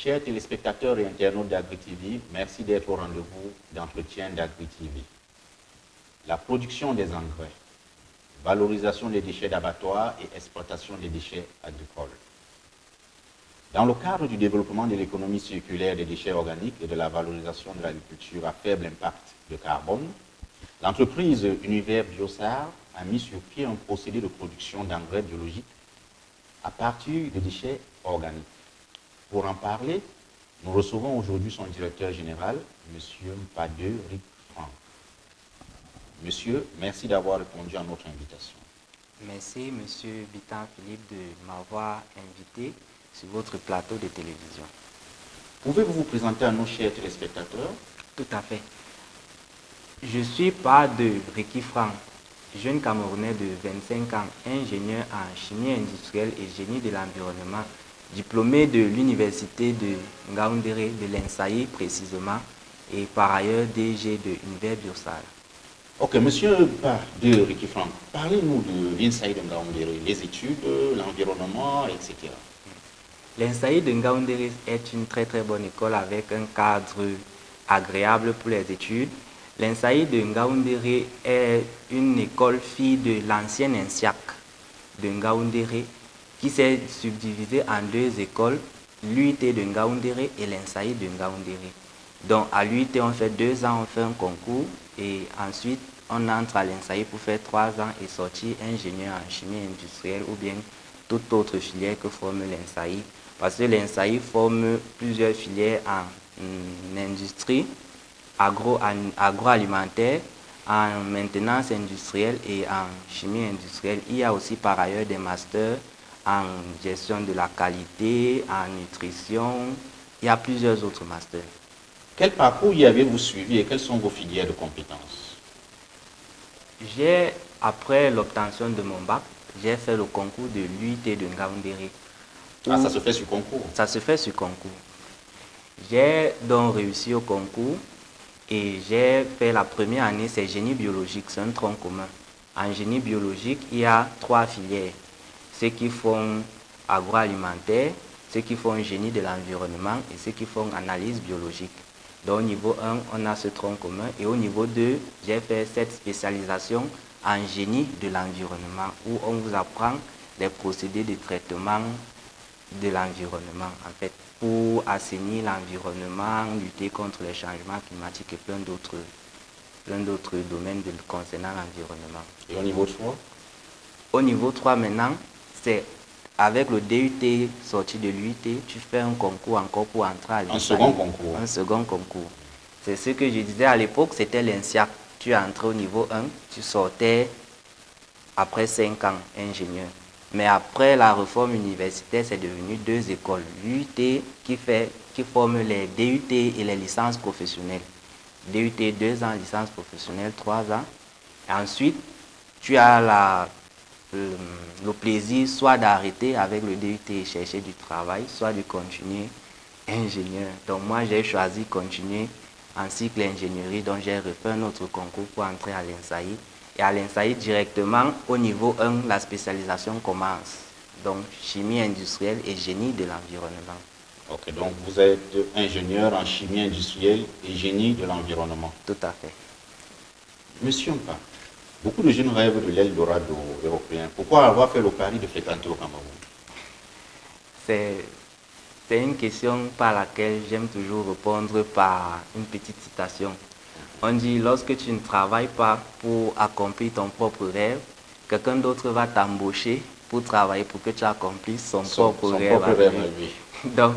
Chers téléspectateurs et internautes d'AgriTV, merci d'être au rendez-vous d'entretien d'AgriTV. La production des engrais, valorisation des déchets d'abattoirs et exploitation des déchets agricoles. Dans le cadre du développement de l'économie circulaire des déchets organiques et de la valorisation de l'agriculture à faible impact de carbone, l'entreprise Univers Biosar a mis sur pied un procédé de production d'engrais biologiques à partir de déchets organiques. Pour en parler, nous recevons aujourd'hui son directeur général, M. Mpade Rick Frank. Monsieur, merci d'avoir répondu à notre invitation. Merci, M. Bitan Philippe, de m'avoir invité sur votre plateau de télévision. Pouvez-vous vous présenter à nos chers téléspectateurs? Tout à fait. Je suis Mpade Rick Frank, jeune Camerounais de 25 ans, ingénieur en chimie industrielle et génie de l'environnement, diplômé de l'université de Ngaoundéré, de l'INSAI précisément, et par ailleurs DG de Univers Biosar. Ok, monsieur Mpade Rick Frank, parlez-nous de l'INSAI de Ngaoundéré, les études, l'environnement, etc. L'INSAI de Ngaoundéré est une très bonne école avec un cadre agréable pour les études. L'INSAI de Ngaoundéré est une école fille de l'ancienne INSIAC de Ngaoundéré qui s'est subdivisée en deux écoles, l'UIT de Ngaoundéré et l'INSAI de Ngaoundéré. Donc à l'UIT, on fait 2 ans, on fait un concours et ensuite on entre à l'INSAI pour faire 3 ans et sortir ingénieur en chimie industrielle ou bien toute autre filière que forme l'INSAI. Parce que l'INSAI forme plusieurs filières en industrie, agroalimentaire, en maintenance industrielle et en chimie industrielle. Il y a aussi par ailleurs des masters en gestion de la qualité, en nutrition. Il y a plusieurs autres masters. Quel parcours y avez-vous suivi et quelles sont vos filières de compétences? Après l'obtention de mon bac, j'ai fait le concours de l'UIT de Ngaoundéré. Ah, ça se fait sur concours? Ça se fait sur concours. J'ai donc réussi au concours et j'ai fait la première année, c'est génie biologique, c'est un tronc commun. En génie biologique, il y a 3 filières. Ceux qui font agroalimentaire, ceux qui font génie de l'environnement et ceux qui font analyse biologique. Donc au niveau 1, on a ce tronc commun et au niveau 2, j'ai fait cette spécialisation en génie de l'environnement où on vous apprend les procédés de traitement de l'environnement en fait pour assainir l'environnement, lutter contre les changements climatiques et plein d'autres domaines concernant l'environnement. Et au niveau 3? Au niveau 3 maintenant, c'est avec le DUT sorti de l'UIT, tu fais un concours encore pour entrer à l'INSAI. Un second concours? Un second concours. C'est ce que je disais à l'époque, c'était l'INSIAC. Tu entrais au niveau 1, tu sortais après 5 ans ingénieur. Mais après la réforme universitaire, c'est devenu 2 écoles. L'UIT qui forme les DUT et les licences professionnelles. DUT 2 ans, licence professionnelle 3 ans. Et ensuite, tu as le plaisir soit d'arrêter avec le DUT et chercher du travail, soit de continuer ingénieur. Donc moi, j'ai choisi continuer en cycle ingénierie, donc j'ai refait un autre concours pour entrer à l'INSAI. Et à l'INSAI, directement, au niveau 1, la spécialisation commence. Donc, chimie industrielle et génie de l'environnement. Ok, donc vous êtes ingénieur en chimie industrielle et génie de l'environnement. Tout à fait. Monsieur Mpa, beaucoup de jeunes rêvent de l'Eldorado européen. Pourquoi avoir fait le pari de fréquenter au Cameroun? C'est une question par laquelle j'aime toujours répondre par une petite citation. On dit, lorsque tu ne travailles pas pour accomplir ton propre rêve, quelqu'un d'autre va t'embaucher pour travailler pour que tu accomplisses son propre rêve à lui. Donc,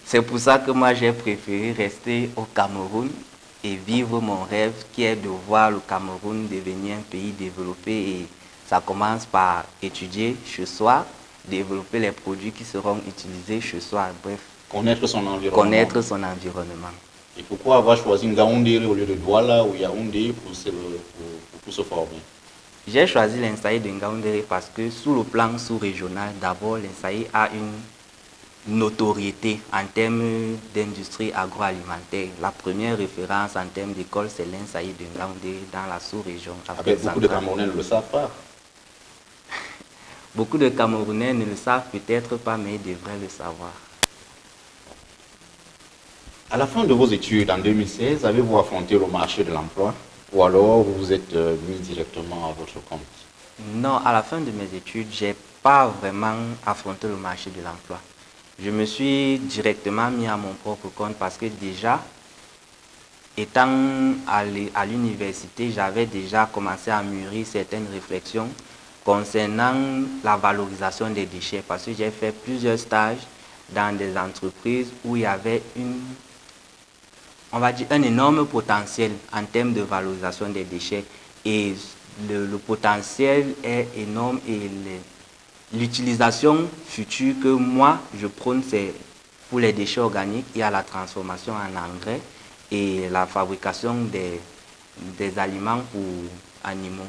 c'est pour ça que moi, j'ai préféré rester au Cameroun et vivre mon rêve qui est de voir le Cameroun devenir un pays développé. Et ça commence par étudier chez soi, développer les produits qui seront utilisés chez soi. Bref, connaître son environnement. Connaître son environnement. Et pourquoi avoir choisi Ngaoundéré au lieu de Douala ou Yaoundé pour se former? J'ai choisi l'INSAI de Ngaoundéré parce que sous le plan sous-régional, d'abord l'INSAI a une notoriété en termes d'industrie agroalimentaire. La première référence en termes d'école, c'est l'INSAI de Ngaoundéré dans la sous-région. Avec beaucoup de Camerounais ne le savent pas. Beaucoup de Camerounais ne le savent peut-être pas, mais ils devraient le savoir. À la fin de vos études, en 2016, avez-vous affronté le marché de l'emploi ou alors vous vous êtes mis directement à votre compte? Non, à la fin de mes études, j'ai pas vraiment affronté le marché de l'emploi. Je me suis directement mis à mon propre compte parce que déjà, étant à l'université, j'avais déjà commencé à mûrir certaines réflexions concernant la valorisation des déchets parce que j'ai fait plusieurs stages dans des entreprises où il y avait on va dire, un énorme potentiel en termes de valorisation des déchets et le potentiel est énorme et l'utilisation future que moi je prône, c'est pour les déchets organiques, il y a la transformation en engrais et la fabrication des aliments pour animaux.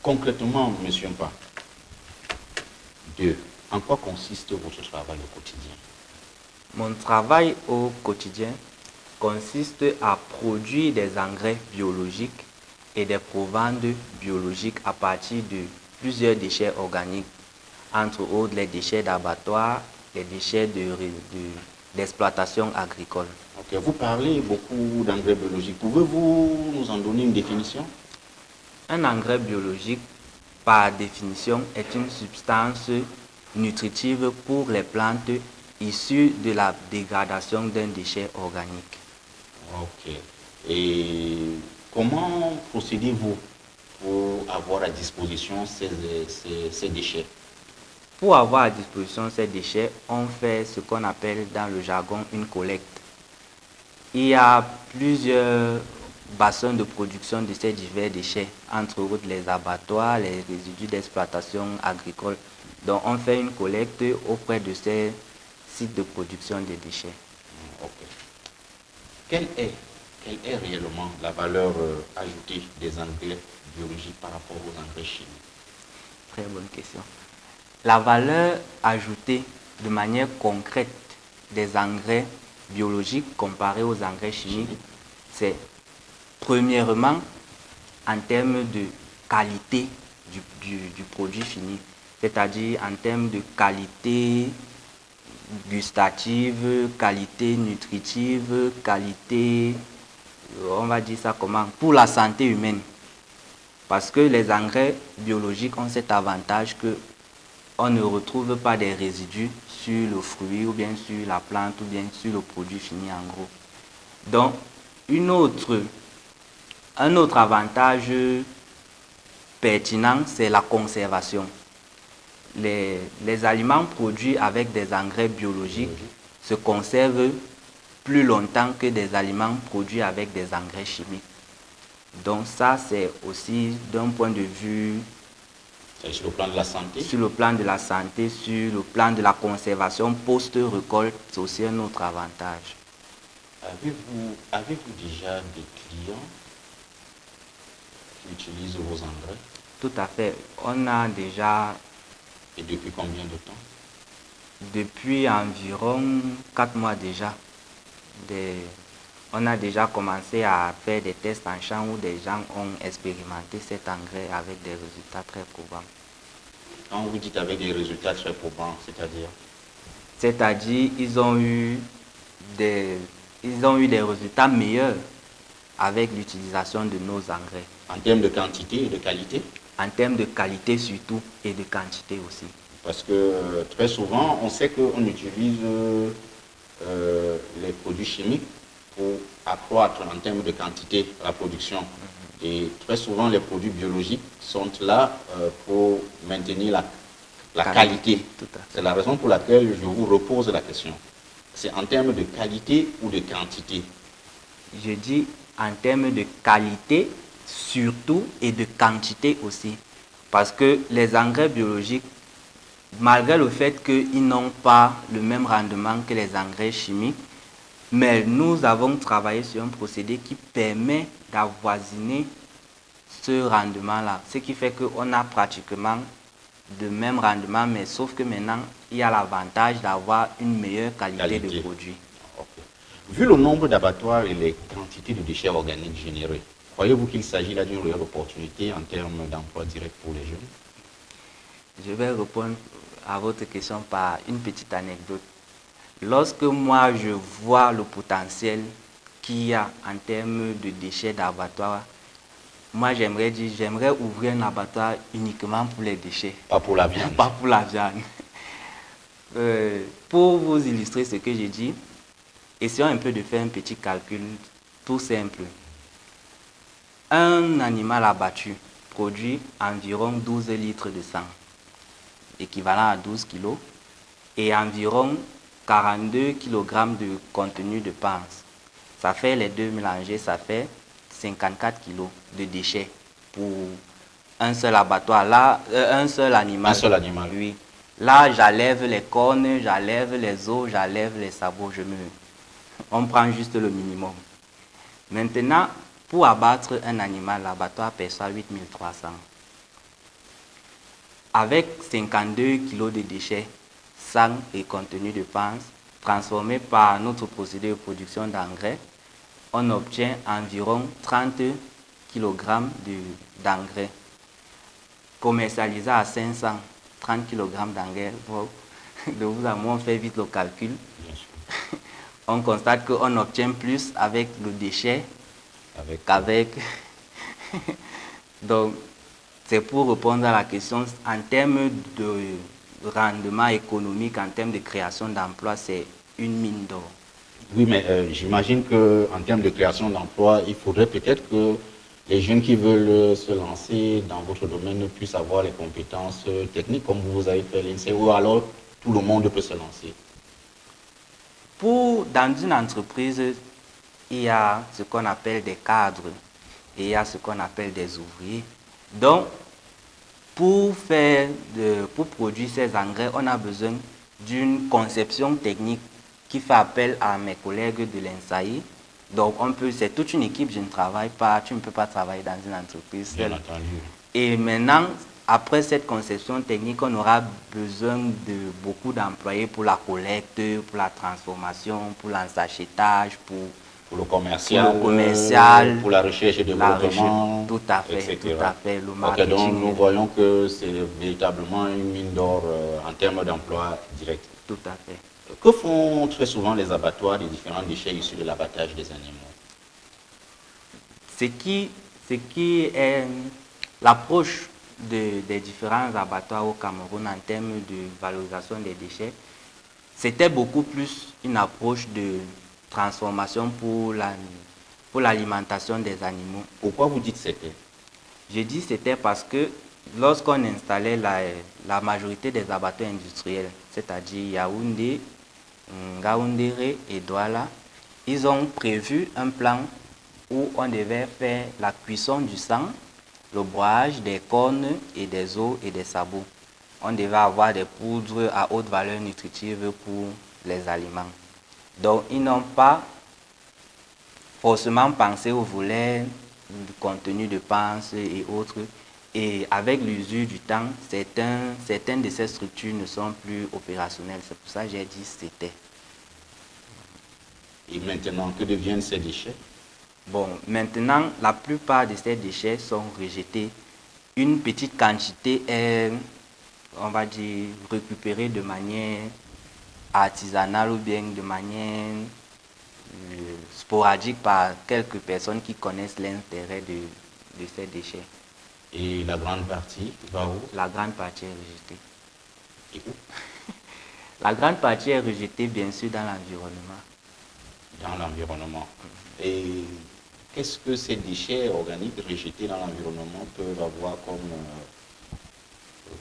Concrètement, M. Mpa, en quoi consiste votre travail au quotidien? Mon travail au quotidien consiste à produire des engrais biologiques et des provandes biologiques à partir de plusieurs déchets organiques, entre autres les déchets d'abattoir, les déchets d'exploitation agricole. Ok, vous parlez beaucoup d'engrais biologiques. Pouvez-vous nous en donner une définition? Un engrais biologique, par définition, est une substance nutritive pour les plantes issues de la dégradation d'un déchet organique. Ok. Et comment procédez-vous pour avoir à disposition ces déchets? Pour avoir à disposition ces déchets, on fait ce qu'on appelle dans le jargon une collecte. Il y a plusieurs bassins de production de ces divers déchets, entre autres les abattoirs, les résidus d'exploitation agricole. Donc on fait une collecte auprès de ces sites de production de déchets. Ok. Quelle est réellement la valeur ajoutée des engrais biologiques par rapport aux engrais chimiques? Très bonne question. La valeur ajoutée de manière concrète des engrais biologiques comparés aux engrais chimiques, c'est premièrement en termes de qualité du produit fini, c'est-à-dire en termes de qualité gustative, qualité nutritive, qualité, on va dire ça comment, pour la santé humaine. Parce que les engrais biologiques ont cet avantage que on ne retrouve pas des résidus sur le fruit ou bien sur la plante ou bien sur le produit fini en gros. Donc, un autre avantage pertinent, c'est la conservation. Les aliments produits avec des engrais biologiques se conservent plus longtemps que des aliments produits avec des engrais chimiques. Donc ça, c'est aussi d'un point de vue... Sur le plan de la santé? Sur le plan de la santé, sur le plan de la conservation post-récolte, c'est aussi un autre avantage. Avez-vous déjà des clients qui utilisent vos engrais? Tout à fait. On a déjà... Et depuis combien de temps? Depuis environ 4 mois déjà. On a déjà commencé à faire des tests en champ où des gens ont expérimenté cet engrais avec des résultats très probants. Quand vous dites avec des résultats très probants, c'est-à-dire? C'est-à-dire ils ont eu des résultats meilleurs avec l'utilisation de nos engrais. En termes de quantité et de qualité? En termes de qualité surtout et de quantité aussi. Parce que très souvent, on sait qu'on utilise les produits chimiques pour accroître en termes de quantité la production. Et très souvent, les produits biologiques sont là pour maintenir la qualité. C'est la raison pour laquelle je vous repose la question. C'est en termes de qualité ou de quantité? Je dis en termes de qualité surtout et de quantité aussi. Parce que les engrais biologiques, malgré le fait qu'ils n'ont pas le même rendement que les engrais chimiques, mais nous avons travaillé sur un procédé qui permet d'avoisiner ce rendement-là. Ce qui fait qu'on a pratiquement le même rendement, mais sauf que maintenant, il y a l'avantage d'avoir une meilleure qualité de produit. Okay. Vu le nombre d'abattoirs et les quantités de déchets organiques générés, croyez-vous qu'il s'agit là d'une réelle opportunité en termes d'emploi direct pour les jeunes? Je vais répondre à votre question par une petite anecdote. Lorsque moi je vois le potentiel qu'il y a en termes de déchets d'abattoir, moi j'aimerais ouvrir un abattoir uniquement pour les déchets. Pas pour la viande. Pas pour la viande. Pour vous illustrer ce que j'ai dit, essayons un peu de faire un petit calcul tout simple. Un animal abattu produit environ 12 litres de sang, équivalent à 12 kg, et environ 42 kg de contenu de panse. Ça fait les deux mélangés, ça fait 54 kg de déchets pour un seul abattoir. Là, un seul animal. Un seul animal. Oui. Là, j'enlève les cornes, j'enlève les os, j'enlève les sabots. On prend juste le minimum. Maintenant, pour abattre un animal, l'abattoir perçoit 8300. Avec 52 kg de déchets, sang et contenu de panse, transformés par notre procédé de production d'engrais, on obtient environ 30 kg d'engrais. Commercialisé à 500, 30 kg d'engrais. De vous à moi, on fait vite le calcul. On constate qu'on obtient plus avec le déchet qu'avec. Donc, c'est pour répondre à la question, en termes de rendement économique, en termes de création d'emplois, c'est une mine d'or. Oui, mais j'imagine qu'en termes de création d'emplois, il faudrait peut-être que les jeunes qui veulent se lancer dans votre domaine puissent avoir les compétences techniques comme vous avez fait l'INSEE, ou alors tout le monde peut se lancer. Dans une entreprise, il y a ce qu'on appelle des cadres et il y a ce qu'on appelle des ouvriers. Donc, pour produire ces engrais, on a besoin d'une conception technique qui fait appel à mes collègues de l'INSAI. Donc, c'est toute une équipe, je ne travaille pas, tu ne peux pas travailler dans une entreprise seule. Bien entendu. Et maintenant, après cette conception technique, on aura besoin de beaucoup d'employés pour la collecte, pour la transformation, pour l'ensachettage, pour le commercial, pour la recherche et développement, tout à fait, etc. Tout à fait, le marketing. Okay, donc nous voyons que c'est véritablement une mine d'or en termes d'emploi direct. Tout à fait. Que font très souvent les abattoirs des différents déchets issus de l'abattage des animaux? Ce qui est l'approche des différents abattoirs au Cameroun en termes de valorisation des déchets, c'était beaucoup plus une approche de transformation pour l'alimentation des animaux. Pourquoi vous dites c'était? Je dis c'était parce que lorsqu'on installait la majorité des abattoirs industriels, c'est-à-dire Yaoundé, Ngaoundéré et Douala, ils ont prévu un plan où on devait faire la cuisson du sang, le broyage des cornes et des os et des sabots. On devait avoir des poudres à haute valeur nutritive pour les aliments. Donc, ils n'ont pas forcément pensé au volet du contenu de panse et autres. Et avec l'usure du temps, certaines de ces structures ne sont plus opérationnelles. C'est pour ça que j'ai dit c'était. Et maintenant, que deviennent ces déchets? Bon, maintenant, la plupart de ces déchets sont rejetés. Une petite quantité est, on va dire, récupérée de manière artisanale ou bien de manière sporadique par quelques personnes qui connaissent l'intérêt de ces déchets. Et la grande partie va où? La grande partie est rejetée. Et où? La grande partie est rejetée, bien sûr, dans l'environnement. Dans l'environnement. Et qu'est-ce que ces déchets organiques rejetés dans l'environnement peuvent avoir comme,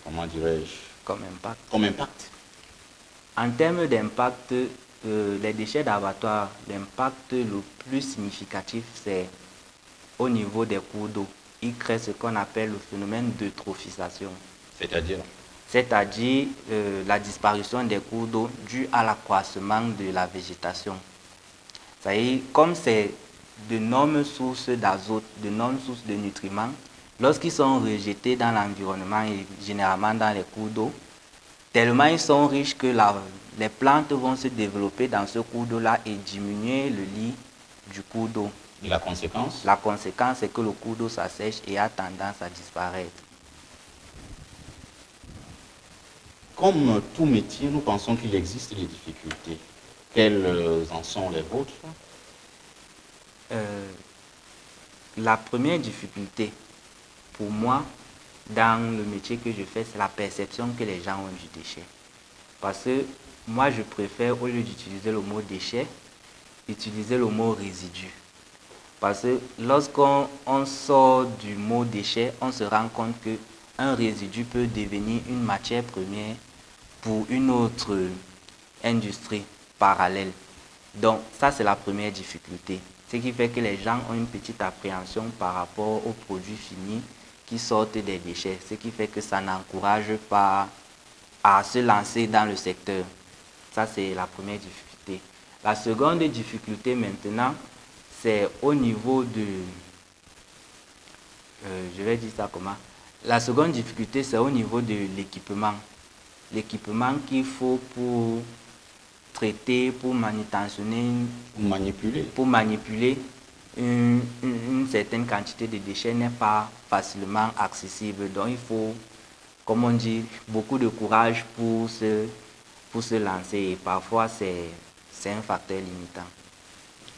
comment dirais-je? Comme impact. Comme impact. En termes d'impact, les déchets d'abattoir, l'impact le plus significatif, c'est au niveau des cours d'eau. Ils créent ce qu'on appelle le phénomène d'eutrophisation. C'est-à-dire? C'est-à-dire la disparition des cours d'eau due à l'accroissement de la végétation. C'est-à-dire, comme c'est d'énormes sources d'azote, d'énormes sources de nutriments, lorsqu'ils sont rejetés dans l'environnement et généralement dans les cours d'eau, tellement ils sont riches que les plantes vont se développer dans ce cours d'eau-là et diminuer le lit du cours d'eau. Et la conséquence? La conséquence, c'est que le cours d'eau s'assèche et a tendance à disparaître. Comme tout métier, nous pensons qu'il existe des difficultés. Quelles en sont les vôtres? La première difficulté pour moi dans le métier que je fais, c'est la perception que les gens ont du déchet. Parce que moi, je préfère, au lieu d'utiliser le mot déchet, utiliser le mot résidu. Parce que lorsqu'on sort du mot déchet, on se rend compte qu'un résidu peut devenir une matière première pour une autre industrie parallèle. Donc ça, c'est la première difficulté. Ce qui fait que les gens ont une petite appréhension par rapport aux produits finis qui sortent des déchets. Ce qui fait que ça n'encourage pas à se lancer dans le secteur. Ça, c'est la première difficulté. La seconde difficulté maintenant, c'est au niveau de... je vais dire ça comment? La seconde difficulté, c'est au niveau de l'équipement. L'équipement qu'il faut pour traiter, pour manutentionner, pour manipuler une certaine quantité de déchets n'est pas facilement accessible. Donc il faut, comme on dit, beaucoup de courage pour se lancer. Et parfois, c'est un facteur limitant.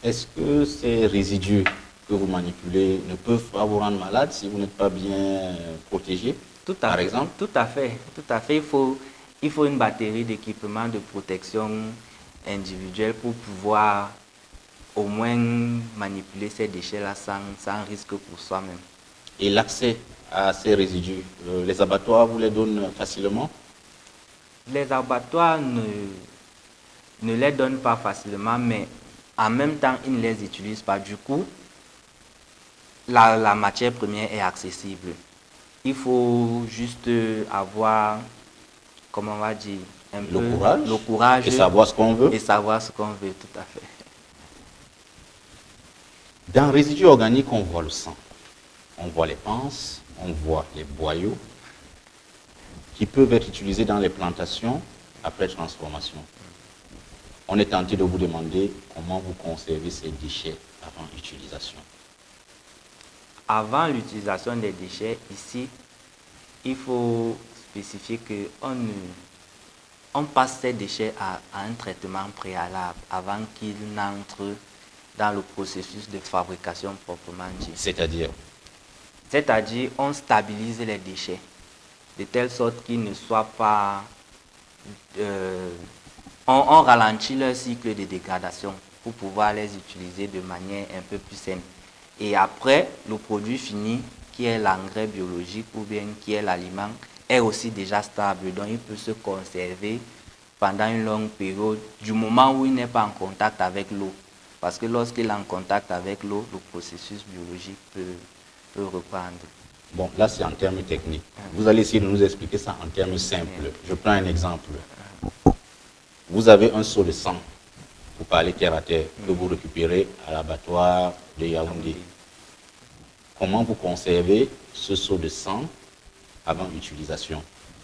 Est-ce que ces résidus que vous manipulez ne peuvent pas vous rendre malade si vous n'êtes pas bien protégé, par exemple? Tout à fait. Il faut une batterie d'équipements de protection individuelle pour pouvoir au moins manipuler ces déchets-là sans risque pour soi-même. Et l'accès à ces résidus, les abattoirs vous les donnent facilement? Les abattoirs ne les donnent pas facilement, mais en même temps, ils ne les utilisent pas. Du coup, la matière première est accessible. Il faut juste avoir, comment on va dire, le courage et savoir ce qu'on veut. Et savoir ce qu'on veut, tout à fait. Dans résidus organiques, on voit le sang, on voit les panses, on voit les boyaux qui peuvent être utilisés dans les plantations après transformation. On est tenté de vous demander comment vous conservez ces déchets avant utilisation. Avant l'utilisation des déchets, ici, il faut spécifier qu'on passe ces déchets à un traitement préalable avant qu'ils n'entrent dans le processus de fabrication proprement dit. C'est-à-dire? C'est-à-dire, on stabilise les déchets de telle sorte qu'ils ne soient pas... on ralentit leur cycle de dégradation pour pouvoir les utiliser de manière un peu plus saine. Et après, le produit fini, qui est l'engrais biologique ou bien qui est l'aliment, est aussi déjà stable. Donc, il peut se conserver pendant une longue période, du moment où il n'est pas en contact avec l'eau. Parce que lorsqu'il est en contact avec l'eau, le processus biologique peut reprendre. Bon, là, c'est en termes techniques. Vous allez essayer de nous expliquer ça en termes simples. Je prends un exemple. Vous avez un seau de sang, pour parler terre à terre, que vous récupérez à l'abattoir de Yaoundé. Comment vous conservez ce seau de sang avant utilisation?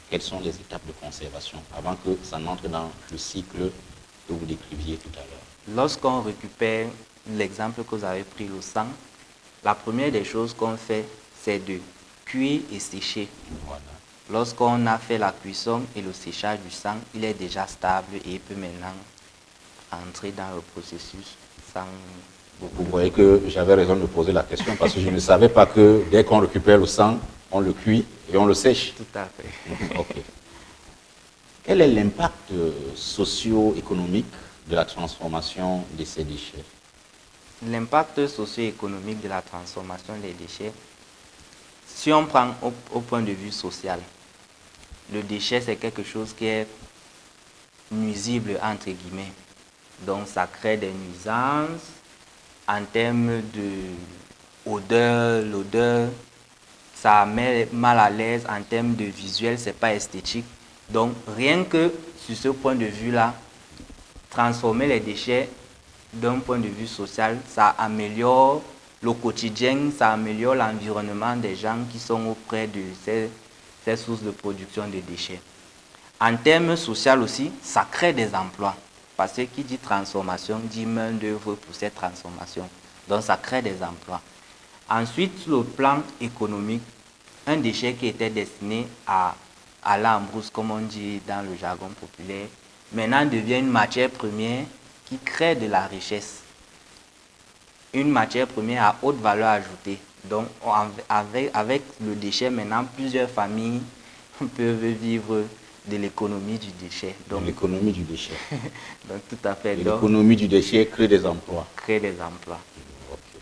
Quelles sont les étapes de conservation avant que ça n'entre dans le cycle que vous décriviez tout à l'heure? Lorsqu'on récupère l'exemple que vous avez pris, le sang, la première des choses qu'on fait, c'est de cuire et sécher. Voilà. Lorsqu'on a fait la cuisson et le séchage du sang, il est déjà stable et il peut maintenant entrer dans le processus sans beaucoup. Vous voyez que j'avais raison de poser la question parce que je ne savais pas que dès qu'on récupère le sang, on le cuit et on le sèche. Tout à fait. Ok. Quel est l'impact socio-économique de la transformation de ces déchets? L'impact socio-économique de la transformation des déchets, si on prend au point de vue social, le déchet c'est quelque chose qui est nuisible entre guillemets. Donc ça crée des nuisances en termes d'odeur, l'odeur, ça met mal à l'aise en termes de visuel, c'est pas esthétique. Donc rien que sur ce point de vue-là, transformer les déchets d'un point de vue social, ça améliore le quotidien, ça améliore l'environnement des gens qui sont auprès de ces sources de production de déchets. En termes social aussi, ça crée des emplois. Parce que qui dit transformation dit main d'œuvre pour cette transformation. Donc ça crée des emplois. Ensuite, sur le plan économique, un déchet qui était destiné à aller en brousse, comme on dit dans le jargon populaire, maintenant devient une matière première qui crée de la richesse. Une matière première à haute valeur ajoutée. Donc, avec le déchet, maintenant, plusieurs familles peuvent vivre de l'économie du déchet. Donc, l'économie du déchet. Donc, tout à fait. L'économie du déchet crée des emplois. Crée des emplois. Okay.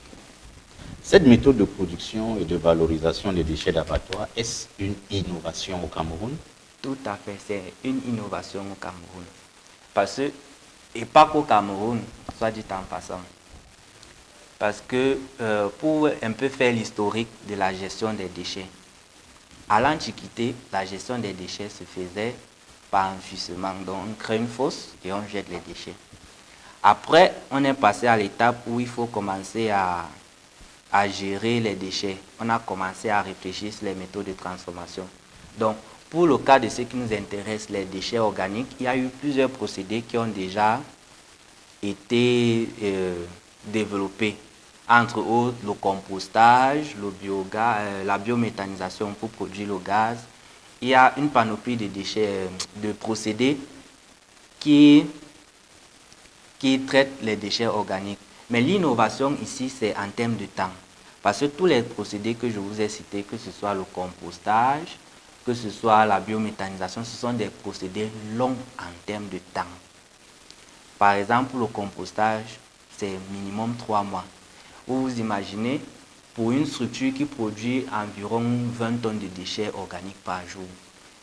Cette méthode de production et de valorisation des déchets d'abattoir, est-ce une innovation au Cameroun? Tout à fait, c'est une innovation au Cameroun. Parce que, et pas qu'au Cameroun, soit dit en passant. Parce que pour un peu faire l'historique de la gestion des déchets, à l'Antiquité, la gestion des déchets se faisait par enfouissement. Donc on crée une fosse et on jette les déchets. Après, on est passé à l'étape où il faut commencer à gérer les déchets. On a commencé à réfléchir sur les méthodes de transformation. Donc, pour le cas de ce qui nous intéresse, les déchets organiques, il y a eu plusieurs procédés qui ont déjà été développés. Entre autres, le compostage, le biogaz, la biométhanisation pour produire le gaz. Il y a une panoplie de déchets, de procédés qui traitent les déchets organiques. Mais l'innovation ici, c'est en termes de temps. Parce que tous les procédés que je vous ai cités, que ce soit le compostage, que ce soit la biométhanisation, ce sont des procédés longs en termes de temps. Par exemple, le compostage, c'est minimum 3 mois. Vous imaginez, pour une structure qui produit environ 20 tonnes de déchets organiques par jour,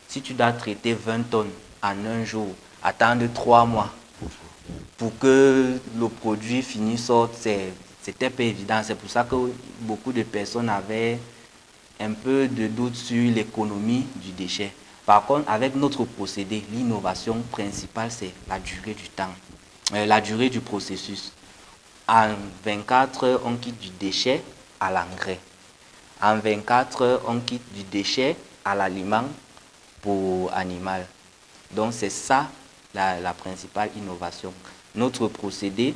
si tu dois traiter 20 tonnes en un jour, attendre 3 mois pour que le produit fini sorte, c'était pas évident. C'est pour ça que beaucoup de personnes avaient un peu de doute sur l'économie du déchet. Par contre, avec notre procédé, l'innovation principale, c'est la durée du temps, la durée du processus. En 24 heures, on quitte du déchet à l'engrais. En 24 heures, on quitte du déchet à l'aliment pour animal. Donc, c'est ça la principale innovation. Notre procédé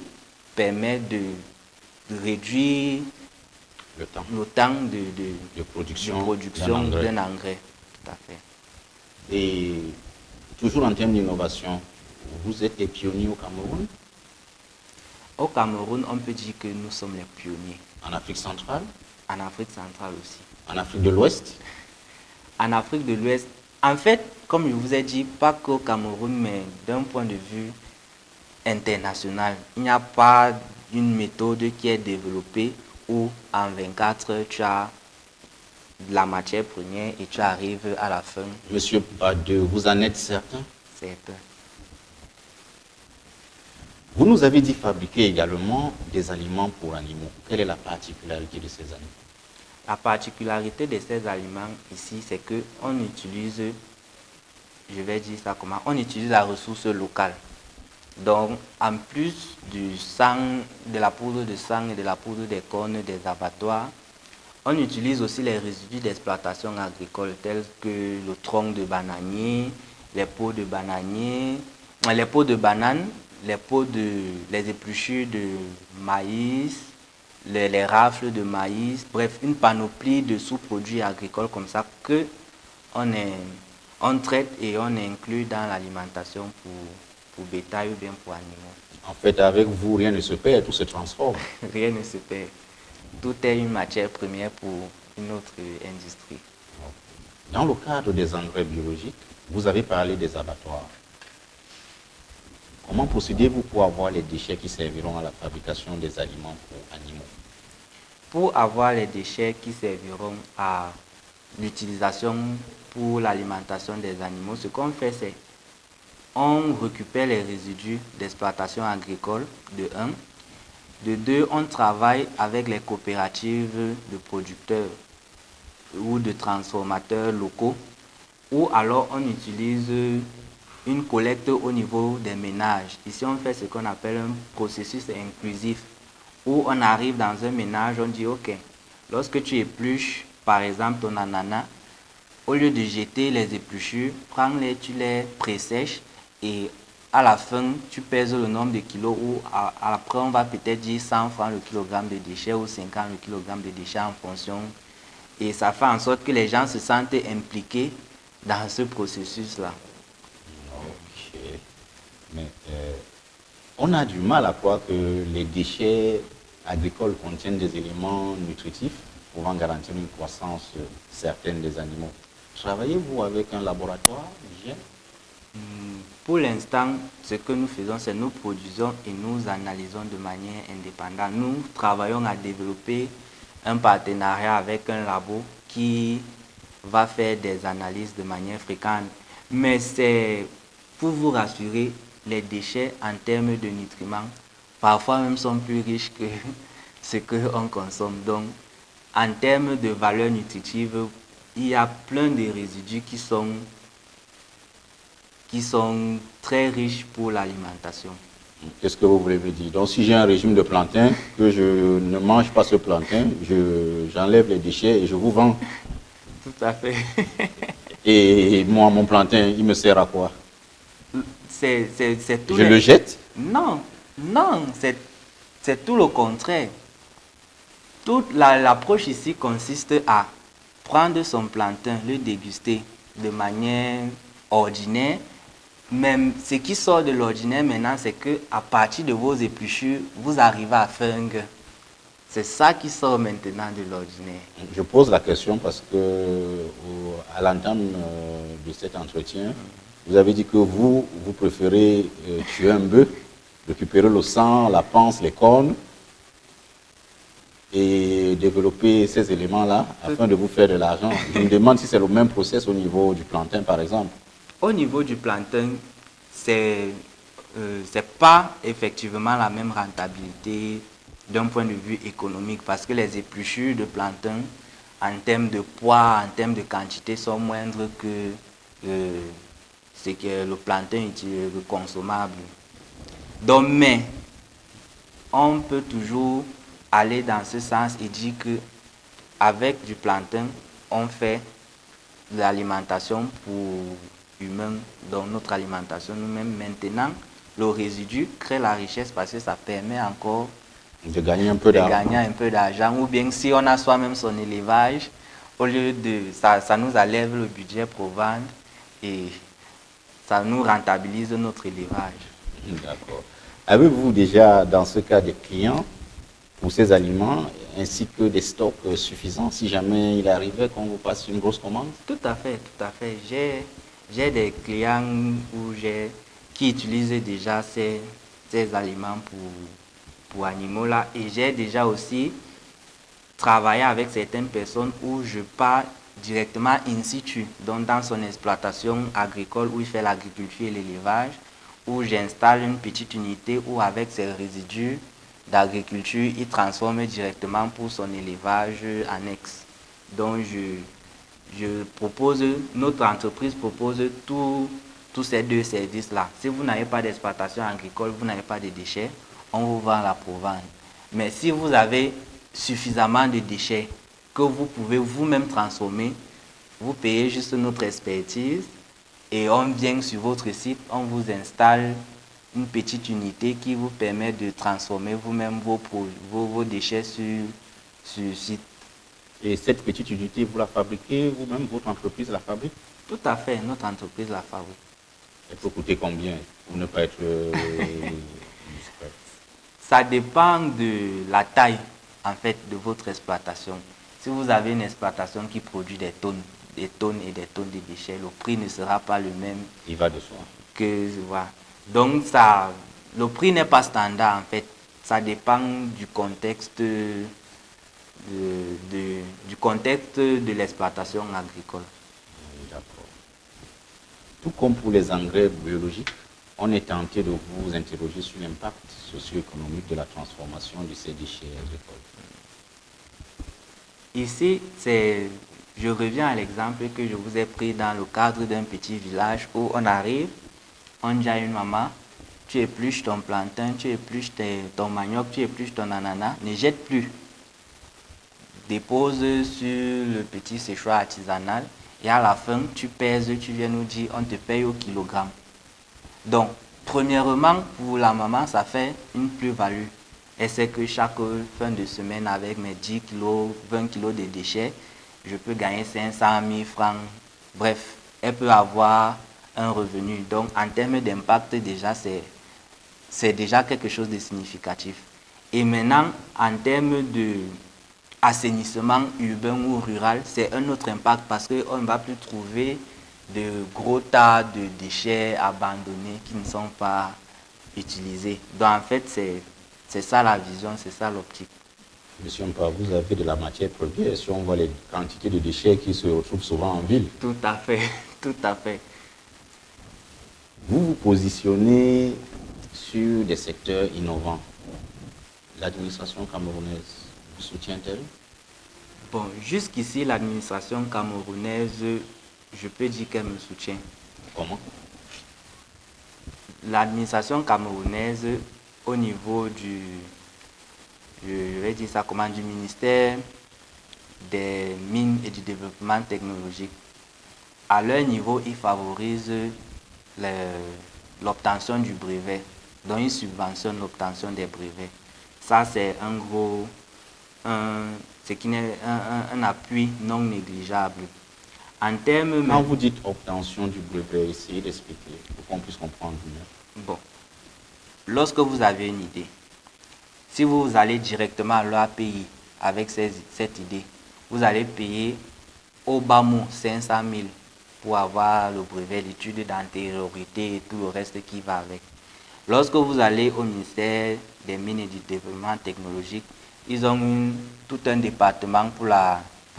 permet de réduire le temps de production d'un engrais. Tout à fait. Et toujours en termes d'innovation, vous êtes les pionniers au Cameroun? Au Cameroun, on peut dire que nous sommes les pionniers. En Afrique centrale? En Afrique centrale aussi. En Afrique de l'Ouest? En Afrique de l'Ouest, en fait, comme je vous ai dit, pas qu'au Cameroun, mais d'un point de vue international, il n'y a pas une méthode qui est développée où en 24 heures, tu as de la matière première et tu arrives à la fin. Monsieur Bade, vous en êtes certain? Certain. Vous nous avez dit fabriquer également des aliments pour animaux. Quelle est la particularité de ces aliments? La particularité de ces aliments ici, c'est qu'on utilise, je vais dire ça comment, on utilise la ressource locale. Donc, en plus du sang, de la poudre de sang et de la poudre des cornes des abattoirs, on utilise aussi les résidus d'exploitation agricole tels que le tronc de bananier, les peaux de bananier, les peaux de banane, les épluchures de maïs, les rafles de maïs, bref, une panoplie de sous-produits agricoles comme ça que on traite et on inclut dans l'alimentation pour bétail ou bien pour animaux. En fait, avec vous, rien ne se perd, tout se transforme. Rien ne se perd. Tout est une matière première pour une autre industrie. Dans le cadre des engrais biologiques, vous avez parlé des abattoirs. Comment procédez-vous pour avoir les déchets qui serviront à la fabrication des aliments pour animaux? Pour avoir les déchets qui serviront à l'utilisation pour l'alimentation des animaux, ce qu'on fait, c'est on récupère les résidus d'exploitation agricole, de 1. De 2, on travaille avec les coopératives de producteurs ou de transformateurs locaux, ou alors on utilise une collecte au niveau des ménages. Ici, on fait ce qu'on appelle un processus inclusif, où on arrive dans un ménage, on dit, ok, lorsque tu épluches, par exemple, ton ananas, au lieu de jeter les épluchures, prends-les, tu les pressèches et à la fin, tu pèses le nombre de kilos ou après, on va peut-être dire 100 francs le kilogramme de déchets ou 50 le kilogramme de déchets en fonction. Et ça fait en sorte que les gens se sentent impliqués dans ce processus-là. Ok. Mais On a du mal à croire que les déchets agricoles contiennent des éléments nutritifs pouvant garantir une croissance certaine des animaux. Travaillez-vous avec un laboratoire d'hygiène? Pour l'instant, ce que nous faisons, c'est nous produisons et nous analysons de manière indépendante. Nous travaillons à développer un partenariat avec un labo qui va faire des analyses de manière fréquente. Mais c'est pour vous rassurer, les déchets en termes de nutriments, parfois même sont plus riches que ce qu'on consomme. Donc, en termes de valeur nutritive, il y a plein de résidus qui sont très riches pour l'alimentation. Qu'est-ce que vous voulez me dire? Donc, si j'ai un régime de plantain, que je ne mange pas ce plantain, j'enlève les déchets et je vous vends. Tout à fait. Et moi, mon plantain, il me sert à quoi? C'est tout. Je le jette? Non, non, c'est tout le contraire. Toute l'approche ici consiste à prendre son plantain, le déguster de manière ordinaire. Même ce qui sort de l'ordinaire maintenant, c'est que à partir de vos épluchures, vous arrivez à faire un gain. C'est ça qui sort maintenant de l'ordinaire. Je pose la question parce que à l'entame de cet entretien, vous avez dit que vous préférez tuer un bœuf, récupérer le sang, la panse, les cornes et développer ces éléments-là afin de vous faire de l'argent. Je me demande si c'est le même process au niveau du plantain, par exemple. Au niveau du plantain, c'est pas effectivement la même rentabilité d'un point de vue économique parce que les épluchures de plantain, en termes de poids, en termes de quantité, sont moindres que ce que le plantain est consommable. Donc, mais on peut toujours aller dans ce sens et dire que avec du plantain, on fait de l'alimentation pour humains, dans notre alimentation nous-mêmes. Maintenant, le résidu crée la richesse parce que ça permet encore de gagner un peu d'argent. Ou bien si on a soi-même son élevage, au lieu de ça nous enlève le budget pour vendre et ça nous rentabilise notre élevage. D'accord. Avez-vous déjà, dans ce cas, des clients pour ces aliments ainsi que des stocks suffisants si jamais il arrivait qu'on vous passe une grosse commande? Tout à fait, tout à fait. J'ai des clients qui utilisent déjà ces aliments pour animaux là et j'ai déjà aussi travaillé avec certaines personnes où je pars directement in situ, donc dans son exploitation agricole où il fait l'agriculture et l'élevage, où j'installe une petite unité où avec ses résidus d'agriculture, il transforme directement pour son élevage annexe. Donc notre entreprise propose tous ces deux services-là. Si vous n'avez pas d'exploitation agricole, vous n'avez pas de déchets, on vous vend la provence. Mais si vous avez suffisamment de déchets que vous pouvez vous-même transformer, vous payez juste notre expertise et on vient sur votre site, on vous installe une petite unité qui vous permet de transformer vous-même vos déchets sur site. Et cette petite unité, vous la fabriquez vous-même, votre entreprise la fabrique? Tout à fait, notre entreprise la fabrique. Elle peut coûter combien pour ne pas être discret? Ça dépend de la taille, en fait, de votre exploitation. Si vous avez une exploitation qui produit des tonnes et des tonnes de déchets, le prix ne sera pas le même. Il va de soi. Voilà. Donc, le prix n'est pas standard, en fait. Ça dépend du contexte de l'exploitation agricole. D'accord. Tout comme pour les engrais biologiques, on est tenté de vous interroger sur l'impact socio-économique de la transformation de ces déchets agricoles. Ici, je reviens à l'exemple que je vous ai pris dans le cadre d'un petit village où on arrive, on dit à une maman, tu épluches ton plantain, tu épluches ton manioc, tu épluches ton ananas, ne jette plus. Dépose sur le petit séchoir artisanal et à la fin, tu pèses, tu viens nous dire, on te paye au kilogramme. Donc, premièrement, pour la maman, ça fait une plus-value. Elle sait que chaque fin de semaine, avec mes 10 kilos, 20 kilos de déchets, je peux gagner 500 000 francs. Bref, elle peut avoir un revenu. Donc, en termes d'impact, déjà, c'est déjà quelque chose de significatif. Et maintenant, en termes de assainissement urbain ou rural, c'est un autre impact parce qu'on ne va plus trouver de gros tas de déchets abandonnés qui ne sont pas utilisés. Donc en fait, c'est ça la vision, c'est ça l'optique. Monsieur Mpa, vous avez de la matière première si on voit les quantités de déchets qui se retrouvent souvent en ville. Tout à fait, tout à fait. Vous vous positionnez sur des secteurs innovants. L'administration camerounaise vous soutient-elle? Bon, jusqu'ici, l'administration camerounaise, je peux dire qu'elle me soutient. Comment? L'administration camerounaise, au niveau je vais dire ça comment, du ministère des Mines et du Développement technologique, à leur niveau, ils favorisent l'obtention du brevet. Donc, ils subventionnent l'obtention des brevets. Ça, c'est un gros, ce qui n'est un appui non négligeable. En termes... Quand vous dites obtention du brevet, essayez d'expliquer pour qu'on puisse comprendre mieux. Bon, lorsque vous avez une idée, si vous allez directement à l'API avec cette idée, vous allez payer au bas mot 500 000 pour avoir le brevet, l'étude d'antériorité et tout le reste qui va avec. Lorsque vous allez au ministère des Mines et du Développement technologique, ils ont tout un département pour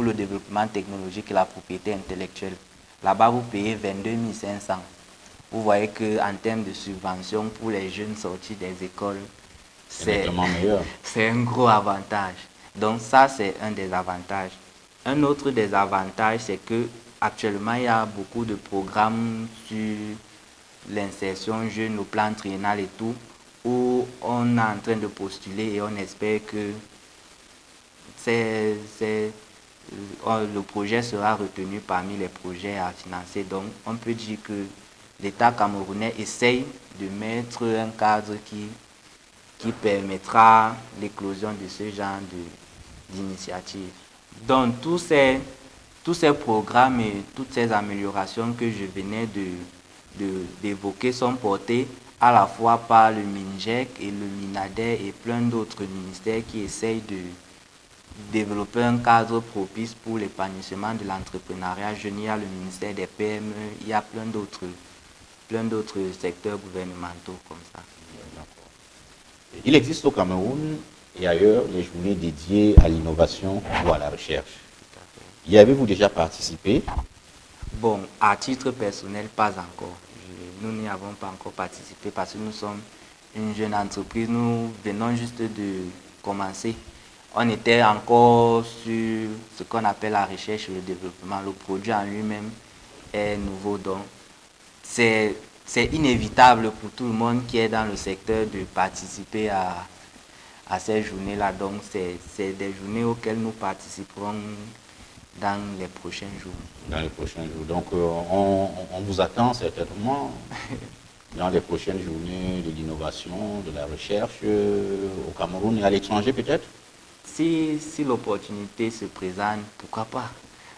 le développement technologique et la propriété intellectuelle. Là-bas, vous payez 22 500. Vous voyez qu'en termes de subvention pour les jeunes sortis des écoles, c'est un gros avantage. Donc ça, c'est un des avantages. Un autre des avantages, c'est que actuellement, il y a beaucoup de programmes sur l'insertion jeune, le plan triennal et tout, où on est en train de postuler et on espère que le projet sera retenu parmi les projets à financer. Donc, on peut dire que l'État camerounais essaye de mettre un cadre qui permettra l'éclosion de ce genre d'initiative. Donc, tous ces programmes et toutes ces améliorations que je venais d'évoquer sont portés à la fois par le MINJEC et le MINADER et plein d'autres ministères qui essayent de développer un cadre propice pour l'épanouissement de l'entrepreneuriat jeune. Il y a le ministère des PME, il y a plein d'autres secteurs gouvernementaux comme ça. Il existe au Cameroun et ailleurs les journées dédiées à l'innovation ou à la recherche. Y avez-vous déjà participé? Bon, à titre personnel, pas encore. Nous n'y avons pas encore participé parce que nous sommes une jeune entreprise. Nous venons juste de commencer. On était encore sur ce qu'on appelle la recherche et le développement. Le produit en lui-même est nouveau. Donc, c'est inévitable pour tout le monde qui est dans le secteur de participer à ces journées-là. Donc, c'est des journées auxquelles nous participerons dans les prochains jours. Dans les prochains jours. Donc, on vous attend certainement dans les prochaines journées de l'innovation, de la recherche au Cameroun et à l'étranger peut-être? Si l'opportunité se présente, pourquoi pas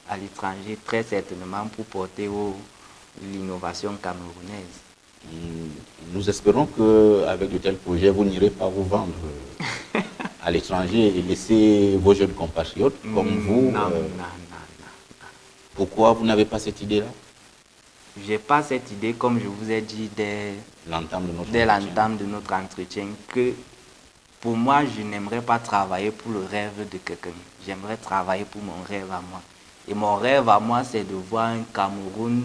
à l'étranger, très certainement pour porter l'innovation camerounaise. Nous espérons qu'avec de tels projets, vous n'irez pas vous vendre à l'étranger et laisser vos jeunes compatriotes comme vous. Non. Pourquoi vous n'avez pas cette idée-là? Je n'ai pas cette idée, comme je vous ai dit dès l'entame de notre entretien, que pour moi, je n'aimerais pas travailler pour le rêve de quelqu'un. J'aimerais travailler pour mon rêve à moi. Et mon rêve à moi, c'est de voir un Cameroun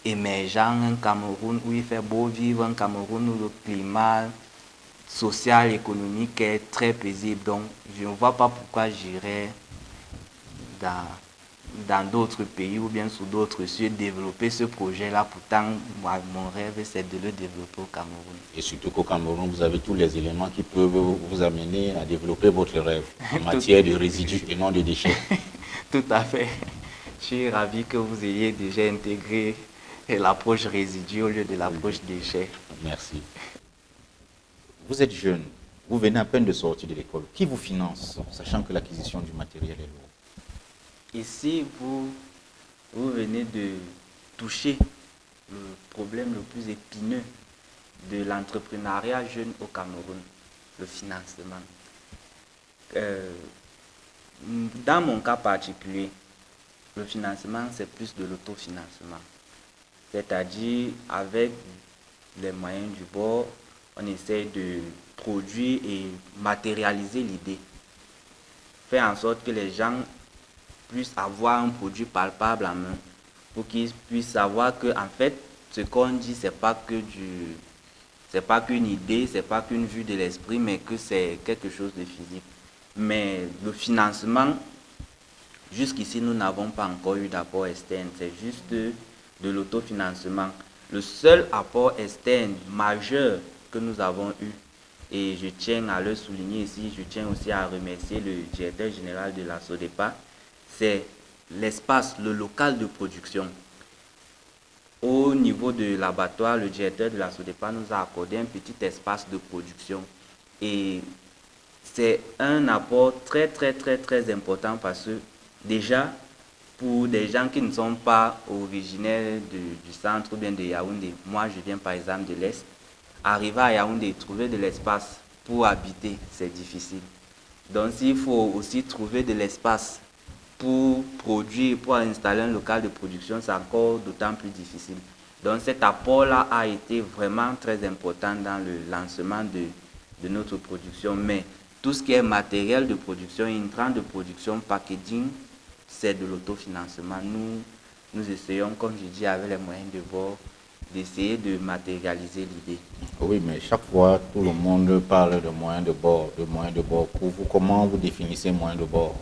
émergent, un Cameroun où il fait beau vivre, un Cameroun où le climat social, économique est très paisible. Donc, je ne vois pas pourquoi j'irais dans d'autres pays ou bien sous d'autres cieux développer ce projet-là. Pourtant, moi, mon rêve, c'est de le développer au Cameroun. Et surtout qu'au Cameroun, vous avez tous les éléments qui peuvent vous amener à développer votre rêve en matière de résidus et non de déchets. Tout à fait. Je suis ravi que vous ayez déjà intégré l'approche résidu au lieu de l'approche déchets. Merci. Vous êtes jeune, vous venez à peine de sortir de l'école. Qui vous finance, sachant que l'acquisition du matériel est lourde? Ici, vous venez de toucher le problème le plus épineux de l'entrepreneuriat jeune au Cameroun, le financement. Dans mon cas particulier, le financement, c'est plus de l'autofinancement. C'est-à-dire, avec les moyens du bord, on essaie de produire et matérialiser l'idée. Faire en sorte que les gens puissent avoir un produit palpable en main, pour qu'ils puissent savoir que, en fait, ce qu'on dit, c'est pas qu'une idée, c'est pas qu'une vue de l'esprit, mais que c'est quelque chose de physique. Mais le financement, jusqu'ici, nous n'avons pas encore eu d'apport externe, c'est juste de l'autofinancement. Le seul apport externe majeur que nous avons eu, et je tiens à le souligner ici, je tiens aussi à remercier le directeur général de la SODEPA, c'est l'espace, le local de production. Au niveau de l'abattoir, le directeur de la SODEPA nous a accordé un petit espace de production. Et c'est un apport très, très, très, très important parce que déjà, pour des gens qui ne sont pas originaires du centre ou bien de Yaoundé, moi je viens par exemple de l'Est, arriver à Yaoundé, trouver de l'espace pour habiter, c'est difficile. Donc s'il faut aussi trouver de l'espace pour produire, pour installer un local de production, c'est encore d'autant plus difficile. Donc cet apport-là a été vraiment très important dans le lancement de notre production. Mais tout ce qui est matériel de production, intrant de production, packaging, c'est de l'autofinancement. Nous essayons, comme je dis, avec les moyens de bord, d'essayer de matérialiser l'idée. Oui, mais chaque fois, tout le monde parle de moyens de bord, de moyens de bord. Pour vous, comment vous définissez moyens de bord?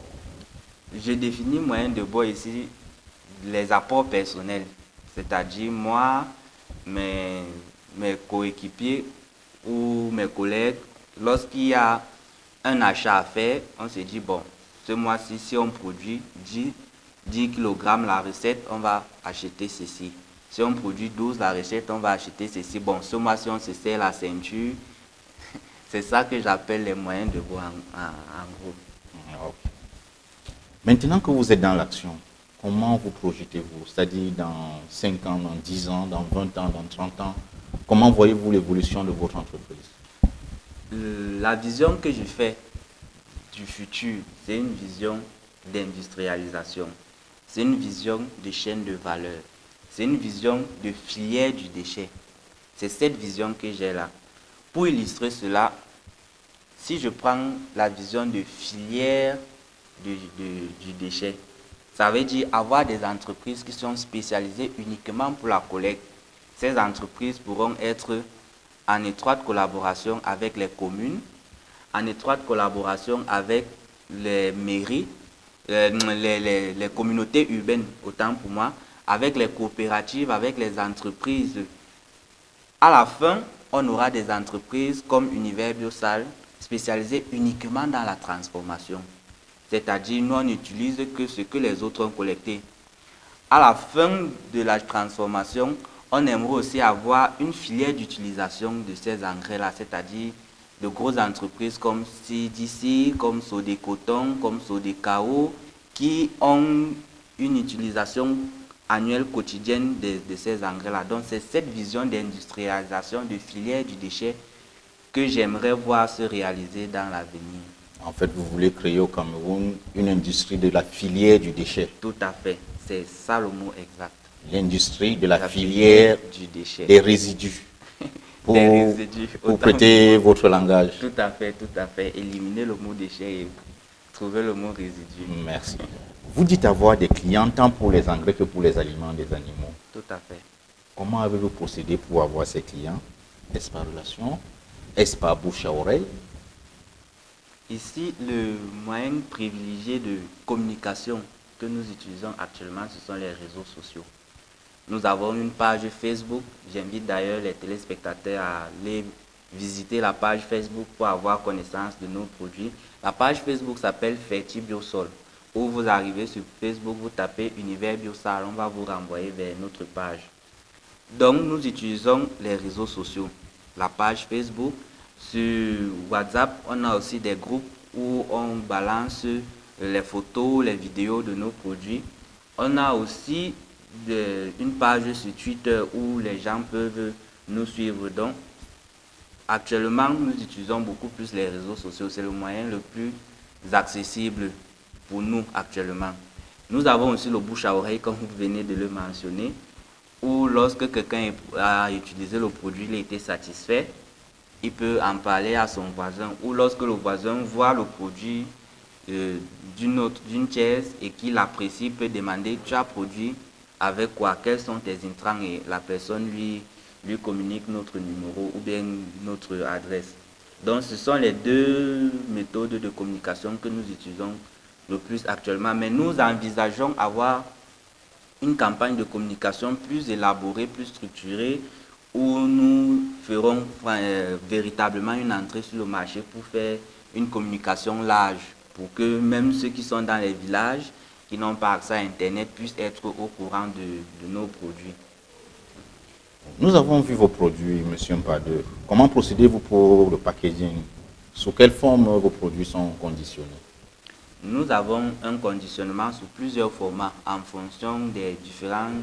Je définis moyens de bord ici, les apports personnels. C'est-à-dire, moi, mes coéquipiers ou mes collègues, lorsqu'il y a un achat à faire, on se dit, bon, ce mois-ci, si on produit 10 kg la recette, on va acheter ceci. Si on produit 12 la recette, on va acheter ceci. Bon, ce mois-ci, on se serre la ceinture. C'est ça que j'appelle les moyens de bord en gros. Okay. Maintenant que vous êtes dans l'action, comment vous projetez-vous? C'est-à-dire dans 5 ans, dans 10 ans, dans 20 ans, dans 30 ans, comment voyez-vous l'évolution de votre entreprise? La vision que je fais du futur, c'est une vision d'industrialisation. C'est une vision de chaîne de valeur. C'est une vision de filière du déchet. C'est cette vision que j'ai là. Pour illustrer cela, si je prends la vision de filière du déchet, ça veut dire avoir des entreprises qui sont spécialisées uniquement pour la collecte. Ces entreprises pourront être en étroite collaboration avec les communes, en étroite collaboration avec les mairies, les communautés urbaines, autant pour moi, avec les coopératives, avec les entreprises. À la fin, on aura des entreprises comme Univers Biosal, spécialisées uniquement dans la transformation. C'est-à-dire, nous, on n'utilise que ce que les autres ont collecté. À la fin de la transformation, on aimerait aussi avoir une filière d'utilisation de ces engrais-là, c'est-à-dire de grosses entreprises comme CDC, comme Sodécoton, comme Sodécao, qui ont une utilisation annuelle quotidienne de ces engrais-là. Donc c'est cette vision d'industrialisation de filière du déchet que j'aimerais voir se réaliser dans l'avenir. En fait, vous voulez créer au Cameroun une industrie de la filière du déchet. Tout à fait, c'est ça le mot exact. L'industrie de la filière du déchet. Des résidus. Pour, des résidus, pour prêter votre langage. Tout à fait, tout à fait. Éliminer le mot déchet et trouver le mot résidu. Merci. Vous dites avoir des clients tant pour les engrais que pour les aliments des animaux. Tout à fait. Comment avez-vous procédé pour avoir ces clients? Est-ce par relation? Est-ce par bouche à oreille? Ici, le moyen privilégié de communication que nous utilisons actuellement, ce sont les réseaux sociaux. Nous avons une page Facebook. J'invite d'ailleurs les téléspectateurs à aller visiter la page Facebook pour avoir connaissance de nos produits. La page Facebook s'appelle Ferti Biosol. Où vous arrivez sur Facebook, vous tapez Univers Biosol, on va vous renvoyer vers notre page. Donc, nous utilisons les réseaux sociaux. La page Facebook. Sur WhatsApp, on a aussi des groupes où on balance les photos, les vidéos de nos produits. On a aussi une page sur Twitter où les gens peuvent nous suivre. Donc, Actuellement, nous utilisons beaucoup plus les réseaux sociaux. C'est le moyen le plus accessible pour nous actuellement. Nous avons aussi le bouche à oreille, comme vous venez de le mentionner, où lorsque quelqu'un a utilisé le produit, il a été satisfait, il peut en parler à son voisin. Ou lorsque le voisin voit le produit d'une tiers et qu'il apprécie, il peut demander, tu as produit avec quoi, quels sont tes intrants, et la personne lui communique notre numéro ou bien notre adresse. Donc ce sont les deux méthodes de communication que nous utilisons le plus actuellement, mais nous envisageons avoir une campagne de communication plus élaborée, plus structurée, où nous ferons véritablement une entrée sur le marché pour faire une communication large, pour que même ceux qui sont dans les villages, qui n'ont pas accès à Internet, puissent être au courant de nos produits. Nous avons vu vos produits, M. Mpadeu. Comment procédez-vous pour le packaging? Sous quelle forme vos produits sont conditionnés? Nous avons un conditionnement sous plusieurs formats en fonction des différentes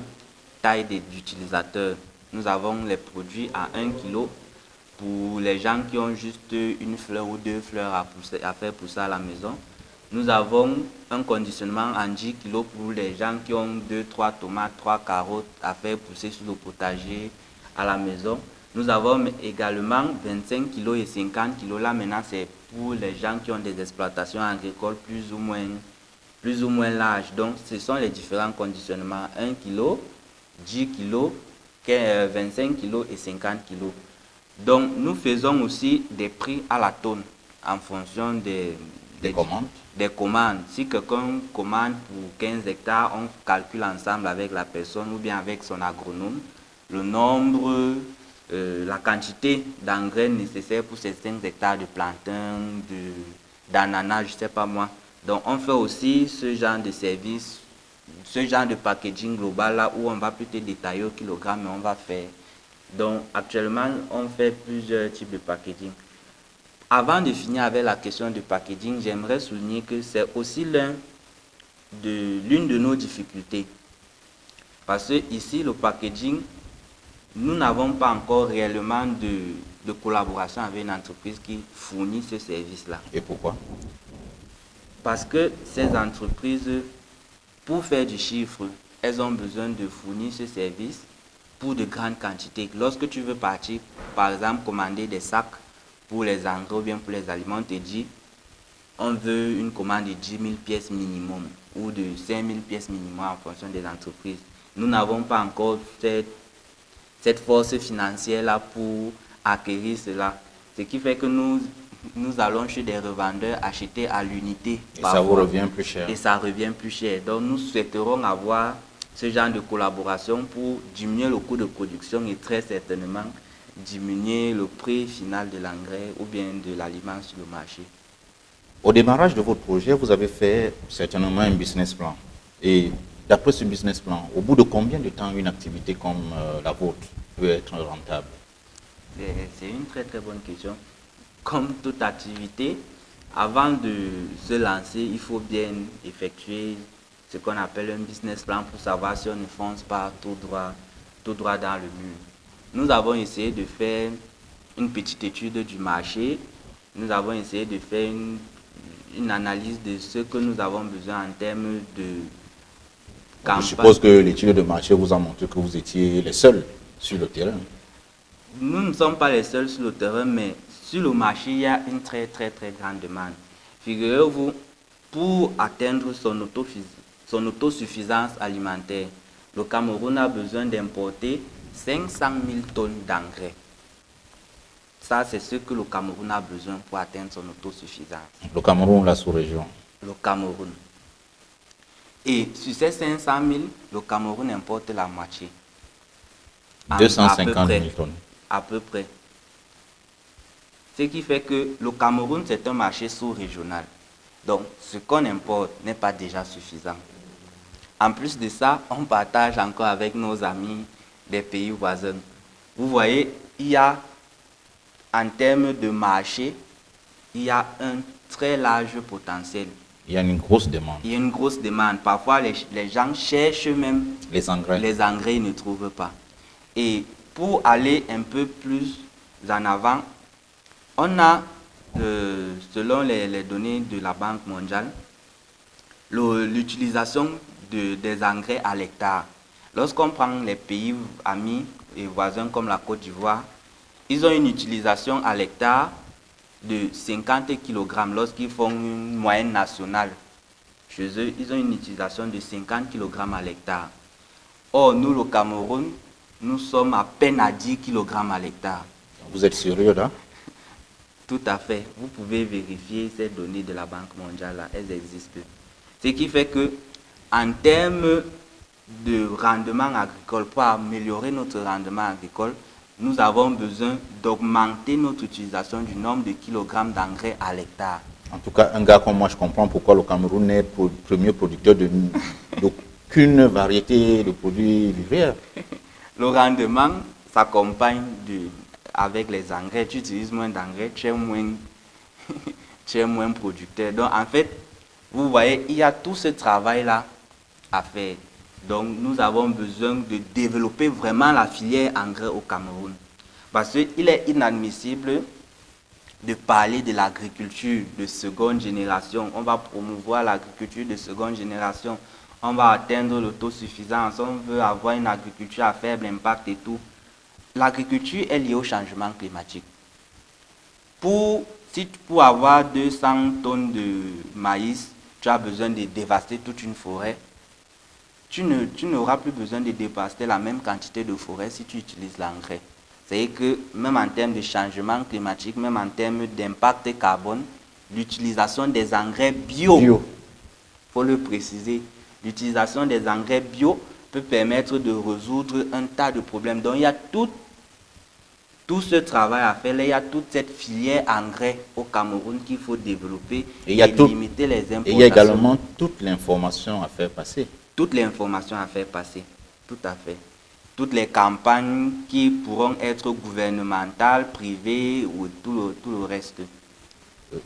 tailles d'utilisateurs. Nous avons les produits à 1 kg pour les gens qui ont juste une fleur ou deux fleurs à faire pousser à la maison. Nous avons un conditionnement en 10 kg pour les gens qui ont 2-3 tomates, 3 carottes à faire pousser sur le potager à la maison. Nous avons également 25 kg et 50 kg. Là maintenant, c'est pour les gens qui ont des exploitations agricoles plus ou moins larges. Donc, ce sont les différents conditionnements: 1 kg, 10 kg, 25 kg et 50 kg. Donc, nous faisons aussi des prix à la tonne en fonction des commandes. Si quelqu'un commande pour 15 hectares, on calcule ensemble avec la personne ou bien avec son agronome le nombre, la quantité d'engrais nécessaires pour ces 5 hectares de plantain, d'ananas, je ne sais pas moi. Donc, on fait aussi ce genre de service, ce genre de packaging global là où on va plutôt détailler au kilogramme, mais on va faire. Donc, actuellement, on fait plusieurs types de packaging. Avant de finir avec la question du packaging, j'aimerais souligner que c'est aussi l'une de nos difficultés. Parce que ici, le packaging, nous n'avons pas encore réellement de collaboration avec une entreprise qui fournit ce service-là. Et pourquoi? Parce que ces entreprises, pour faire du chiffre, elles ont besoin de fournir ce service pour de grandes quantités. Lorsque tu veux partir, par exemple, commander des sacs pour les engrais ou bien pour les aliments, on te dit, on veut une commande de 10 000 pièces minimum ou de 5 000 pièces minimum en fonction des entreprises. Nous n'avons pas encore cette force financière-là pour acquérir cela. Ce qui fait que nous allons chez des revendeurs acheter à l'unité. Et ça vous revient plus cher. Et ça revient plus cher. Donc nous souhaiterons avoir ce genre de collaboration pour diminuer le coût de production et très certainement diminuer le prix final de l'engrais ou bien de l'aliment sur le marché. Au démarrage de votre projet, vous avez fait certainement un business plan. Et d'après ce business plan, au bout de combien de temps une activité comme la vôtre peut être rentable? C'est une très très bonne question. Comme toute activité, avant de se lancer, il faut bien effectuer ce qu'on appelle un business plan pour savoir si on ne fonce pas tout droit dans le mur. Nous avons essayé de faire une petite étude du marché. Nous avons essayé de faire une analyse de ce que nous avons besoin en termes de campagne. Je suppose que l'étude de marché vous a montré que vous étiez les seuls sur le terrain. Nous ne sommes pas les seuls sur le terrain, mais sur le marché, il y a une très très très grande demande. Figurez-vous, pour atteindre son autosuffisance alimentaire, le Cameroun a besoin d'importer 500 000 tonnes d'engrais. Ça, c'est ce que le Cameroun a besoin pour atteindre son autosuffisance. Le Cameroun, la sous-région. Le Cameroun. Et sur ces 500 000, le Cameroun importe la moitié. 250 000 tonnes. À peu près. Ce qui fait que le Cameroun, c'est un marché sous-régional. Donc, ce qu'on importe n'est pas déjà suffisant. En plus de ça, on partage encore avec nos amis des pays voisins. Vous voyez, il y a, en termes de marché, il y a un très large potentiel. Il y a une grosse demande. Il y a une grosse demande. Parfois, les gens cherchent même les engrais. Les engrais, ils ne trouvent pas. Et pour aller un peu plus en avant, On a, selon les données de la Banque mondiale, l'utilisation des engrais à l'hectare. Lorsqu'on prend les pays amis et voisins comme la Côte d'Ivoire, ils ont une utilisation à l'hectare de 50 kg. Lorsqu'ils font une moyenne nationale, chez eux, ils ont une utilisation de 50 kg à l'hectare. Or, nous, le Cameroun, nous sommes à peine à 10 kg à l'hectare. Vous êtes sérieux là? Tout à fait. Vous pouvez vérifier ces données de la Banque mondiale, là, elles existent. Ce qui fait que, en termes de rendement agricole, pour améliorer notre rendement agricole, nous avons besoin d'augmenter notre utilisation du nombre de kilogrammes d'engrais à l'hectare. En tout cas, un gars comme moi, je comprends pourquoi le Cameroun est le premier producteur d'aucune variété de produits vivrières. Le rendement s'accompagne avec les engrais. Tu utilises moins d'engrais, tu es moins producteur. Donc, en fait, vous voyez, il y a tout ce travail-là à faire. Donc, nous avons besoin de développer vraiment la filière engrais au Cameroun. Parce qu'il est inadmissible de parler de l'agriculture de seconde génération. On va promouvoir l'agriculture de seconde génération. On va atteindre l'autosuffisance. On veut avoir une agriculture à faible impact et tout. L'agriculture est liée au changement climatique. Pour avoir 200 tonnes de maïs, tu as besoin de dévaster toute une forêt. Tu n'auras plus besoin de dévaster la même quantité de forêt si tu utilises l'engrais. C'est-à-dire que même en termes de changement climatique, même en termes d'impact carbone, l'utilisation des engrais bio, il faut le préciser, l'utilisation des engrais bio peut permettre de résoudre un tas de problèmes. Donc il y a tout ce travail à faire, il y a toute cette filière engrais au Cameroun qu'il faut développer et limiter les importations. Et il y a également toute l'information à faire passer. Toute l'information à faire passer, tout à fait. Toutes les campagnes qui pourront être gouvernementales, privées ou tout le reste.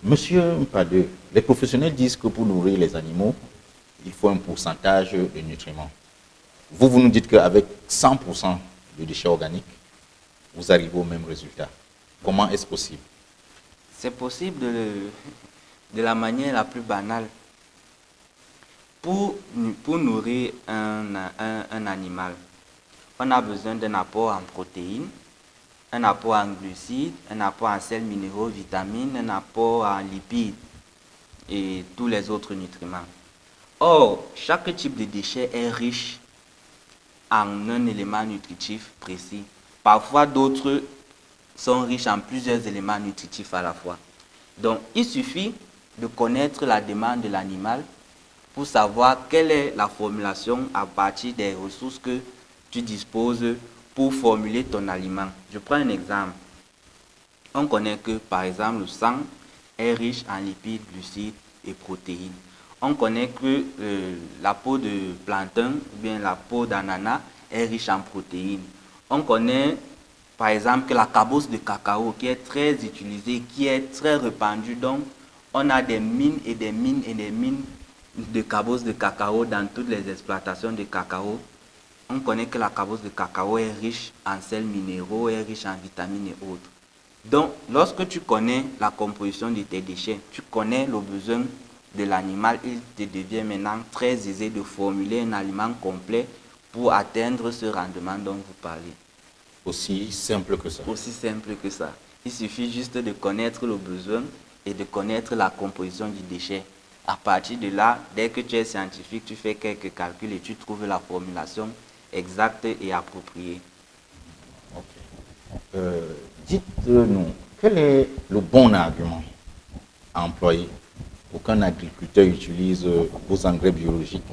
Monsieur Mpadeu, les professionnels disent que pour nourrir les animaux, il faut un pourcentage de nutriments. Vous nous dites qu'avec 100% de déchets organiques, vous arrivez au même résultat. Comment est-ce possible? C'est possible de la manière la plus banale. Pour nourrir un animal, on a besoin d'un apport en protéines, un apport en glucides, un apport en sels minéraux, vitamines, un apport en lipides et tous les autres nutriments. Or, chaque type de déchet est riche en un élément nutritif précis. Parfois, d'autres sont riches en plusieurs éléments nutritifs à la fois. Donc, il suffit de connaître la demande de l'animal pour savoir quelle est la formulation à partir des ressources que tu disposes pour formuler ton aliment. Je prends un exemple. On connaît que, par exemple, le sang est riche en lipides, glucides et protéines. On connaît que la peau de plantain ou bien la peau d'ananas est riche en protéines. On connaît, par exemple, que la cabosse de cacao qui est très utilisée, qui est très répandue. Donc, on a des mines et des mines et des mines de cabosse de cacao dans toutes les exploitations de cacao. On connaît que la cabosse de cacao est riche en sels minéraux, est riche en vitamines et autres. Donc, lorsque tu connais la composition de tes déchets, tu connais le besoin de l'animal, il te devient maintenant très aisé de formuler un aliment complet pour atteindre ce rendement dont vous parlez. Aussi simple que ça. Aussi simple que ça. Il suffit juste de connaître le besoin et de connaître la composition du déchet. À partir de là, dès que tu es scientifique, tu fais quelques calculs et tu trouves la formulation exacte et appropriée. Okay. Dites-nous, quel est le bon argument à employer pour qu'un agriculteur utilise vos engrais biologiques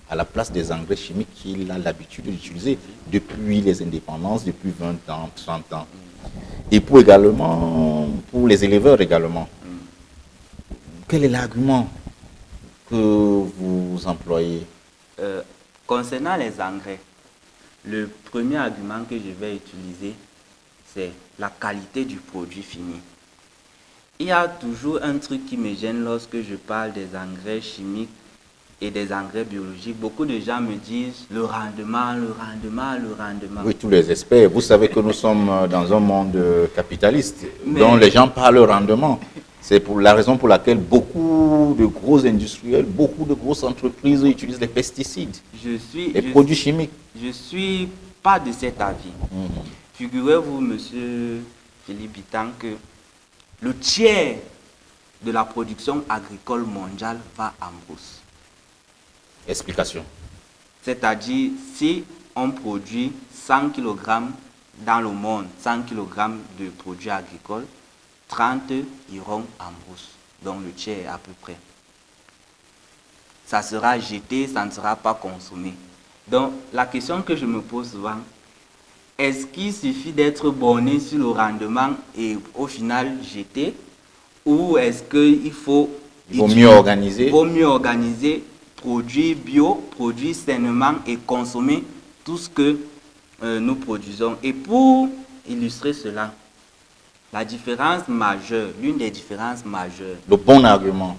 à la place des engrais chimiques qu'il a l'habitude d'utiliser depuis les indépendances, depuis 20 ans, 30 ans. Et pour les éleveurs également. Quel est l'argument que vous employez? Concernant les engrais, le premier argument que je vais utiliser, c'est la qualité du produit fini. Il y a toujours un truc qui me gêne lorsque je parle des engrais chimiques et des engrais biologiques, beaucoup de gens me disent le rendement, le rendement, le rendement. Oui, tous les experts. Vous savez que nous sommes dans un monde capitaliste Mais- dont les gens parlent rendement. C'est pour la raison pour laquelle beaucoup de gros industriels, beaucoup de grosses entreprises utilisent les pesticides, les produits chimiques. Je suis pas de cet avis. Figurez-vous, monsieur Philippe Bitan, que le tiers de la production agricole mondiale va en brousse. Explication. C'est-à-dire, si on produit 100 kg dans le monde, 100 kg de produits agricoles, 30 iront en brousse, donc le tiers à peu près. Ça sera jeté, ça ne sera pas consommé. Donc, la question que je me pose souvent, est-ce qu'il suffit d'être borné sur le rendement et au final jeter, ou est-ce qu'il faut mieux organiser? Il vaut mieux organiser, produire bio, produire sainement et consommer tout ce que nous produisons. Et pour illustrer cela, la différence majeure, l'une des différences majeures, le bon argument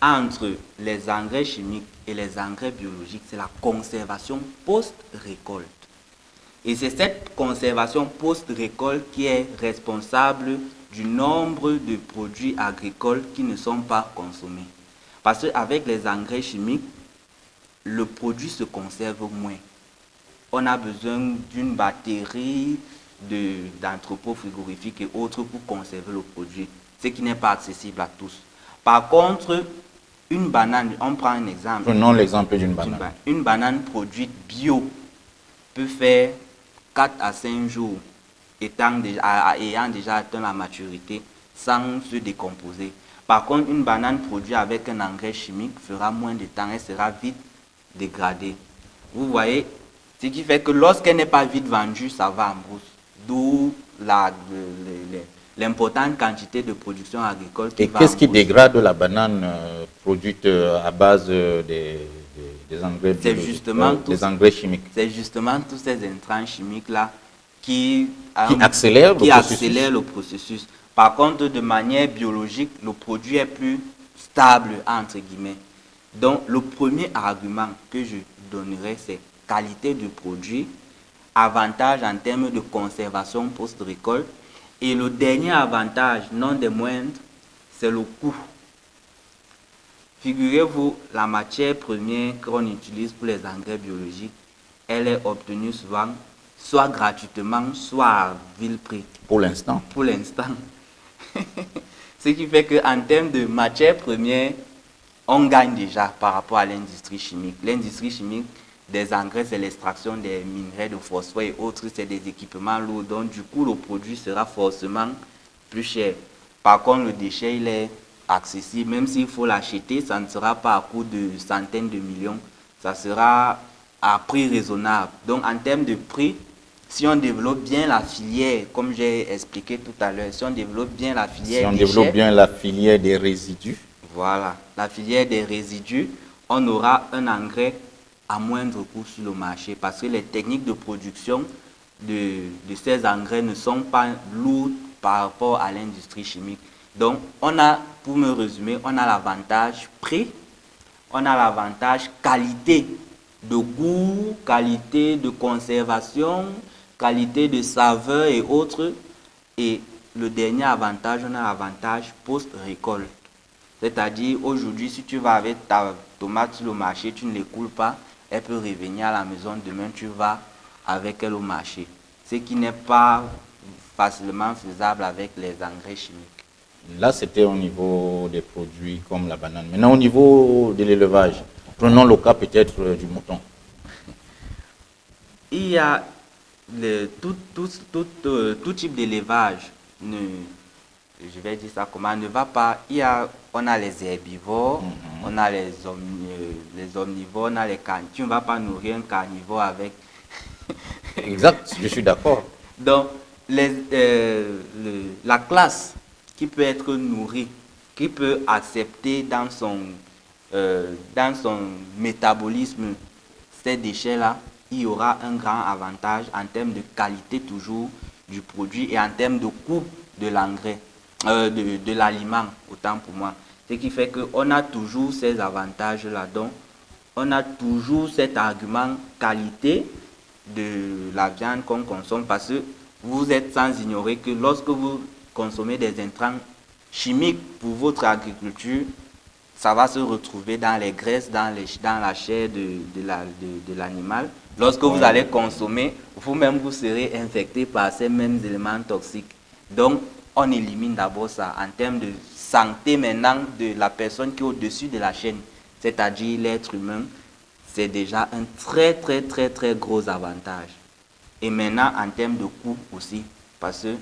entre les engrais chimiques et les engrais biologiques, c'est la conservation post-récolte. Et c'est cette conservation post-récolte qui est responsable du nombre de produits agricoles qui ne sont pas consommés. Parce qu'avec les engrais chimiques, le produit se conserve moins. On a besoin d'une batterie d'entrepôts frigorifiques et autres pour conserver le produit, ce qui n'est pas accessible à tous. Par contre, une banane, on prend un exemple. Prenons l'exemple d'une banane. Une banane produite bio peut faire 4 à 5 jours ayant déjà atteint la maturité sans se décomposer. Par contre, une banane produite avec un engrais chimique fera moins de temps, elle sera vite dégradée. Vous voyez, ce qui fait que lorsqu'elle n'est pas vite vendue, ça va en brousse. D'où l'importante quantité de production agricole qui va en brousse. Et qu'est-ce qui dégrade la banane produite à base des engrais des engrais chimiques? C'est justement tous ces intrants chimiques-là qui accélèrent le processus. Par contre, de manière biologique, le produit est plus stable, entre guillemets. Donc, le premier argument que je donnerais, c'est qualité du produit, avantage en termes de conservation post-récolte. Et le dernier avantage, non des moindres, c'est le coût. Figurez-vous, la matière première qu'on utilise pour les engrais biologiques, elle est obtenue souvent soit gratuitement, soit à vil prix. Pour l'instant. Pour l'instant. Ce qui fait qu'en termes de matière première, on gagne déjà par rapport à l'industrie chimique. L'industrie chimique des engrais, c'est l'extraction des minerais de phosphore et autres, c'est des équipements lourds. Donc, du coup, le produit sera forcément plus cher. Par contre, le déchet, il est accessible. Même s'il faut l'acheter, ça ne sera pas à coût de centaines de millions. Ça sera à prix raisonnable. Donc, en termes de prix, si on développe bien la filière, comme j'ai expliqué tout à l'heure, si on développe bien la filière si on développe bien la filière des résidus, voilà, la filière des résidus, on aura un engrais à moindre coût sur le marché parce que les techniques de production de ces engrais ne sont pas lourdes par rapport à l'industrie chimique. Donc, on a, pour me résumer, on a l'avantage prix, on a l'avantage qualité de goût, qualité de conservation, qualité de saveur et autres. Et le dernier avantage, on a l'avantage post-récolte. C'est-à-dire, aujourd'hui, si tu vas avec ta tomate sur le marché, tu ne l'écoules pas, elle peut revenir à la maison, demain tu vas avec elle au marché. Ce qui n'est pas facilement faisable avec les engrais chimiques. Là, c'était au niveau des produits comme la banane. Maintenant, au niveau de l'élevage, prenons le cas peut-être du mouton. Il y a tout type d'élevage, je vais dire ça comment, ne va pas. On a les herbivores, on a les omnivores, on a les carnivores. Tu ne vas pas nourrir un carnivore avec. Exact, je suis d'accord. Donc, la classe qui peut être nourrie, qui peut accepter dans son métabolisme ces déchets-là, il y aura un grand avantage en termes de qualité toujours du produit et en termes de coût de l'engrais, de l'aliment, autant pour moi. Ce qui fait qu'on a toujours ces avantages-là. Donc, on a toujours cet argument qualité de la viande qu'on consomme parce que vous êtes sans ignorer que lorsque vous consommez des intrants chimiques pour votre agriculture, ça va se retrouver dans les graisses, dans la chair de l'animal. Lorsque vous allez consommer, vous-même vous serez infecté par ces mêmes éléments toxiques. Donc, on élimine d'abord ça en termes de santé maintenant de la personne qui est au-dessus de la chaîne, c'est-à-dire l'être humain. C'est déjà un très gros avantage. Et maintenant, en termes de coût aussi, parce que,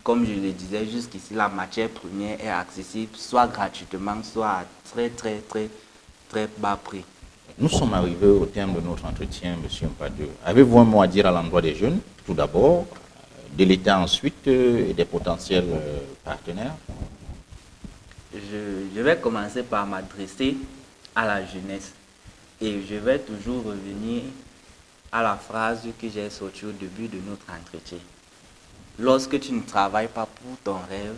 comme je le disais jusqu'ici, la matière première est accessible soit gratuitement, soit à très bas prix. Nous sommes arrivés au terme de notre entretien, M. Mpadieu. Avez-vous un mot à dire à l'endroit des jeunes, tout d'abord, de l'État ensuite et des potentiels partenaires? Je vais commencer par m'adresser à la jeunesse. Et je vais toujours revenir à la phrase que j'ai sortie au début de notre entretien. Lorsque tu ne travailles pas pour ton rêve,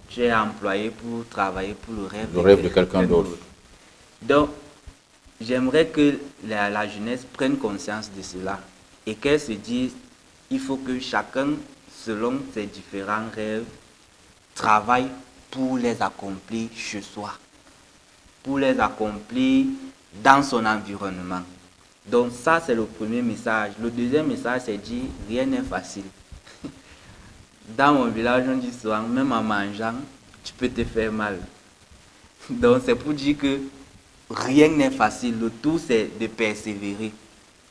tu es employé pour travailler pour le rêve de quelqu'un d'autre. Donc, j'aimerais que la jeunesse prenne conscience de cela et qu'elle se dise, il faut que chacun, selon ses différents rêves, travaille pour les accomplir chez soi, pour les accomplir dans son environnement. Donc ça, c'est le premier message. Le deuxième message, c'est dire, rien n'est facile. Dans mon village, on dit souvent, même en mangeant, tu peux te faire mal. Donc c'est pour dire que rien n'est facile. Le tout, c'est de persévérer.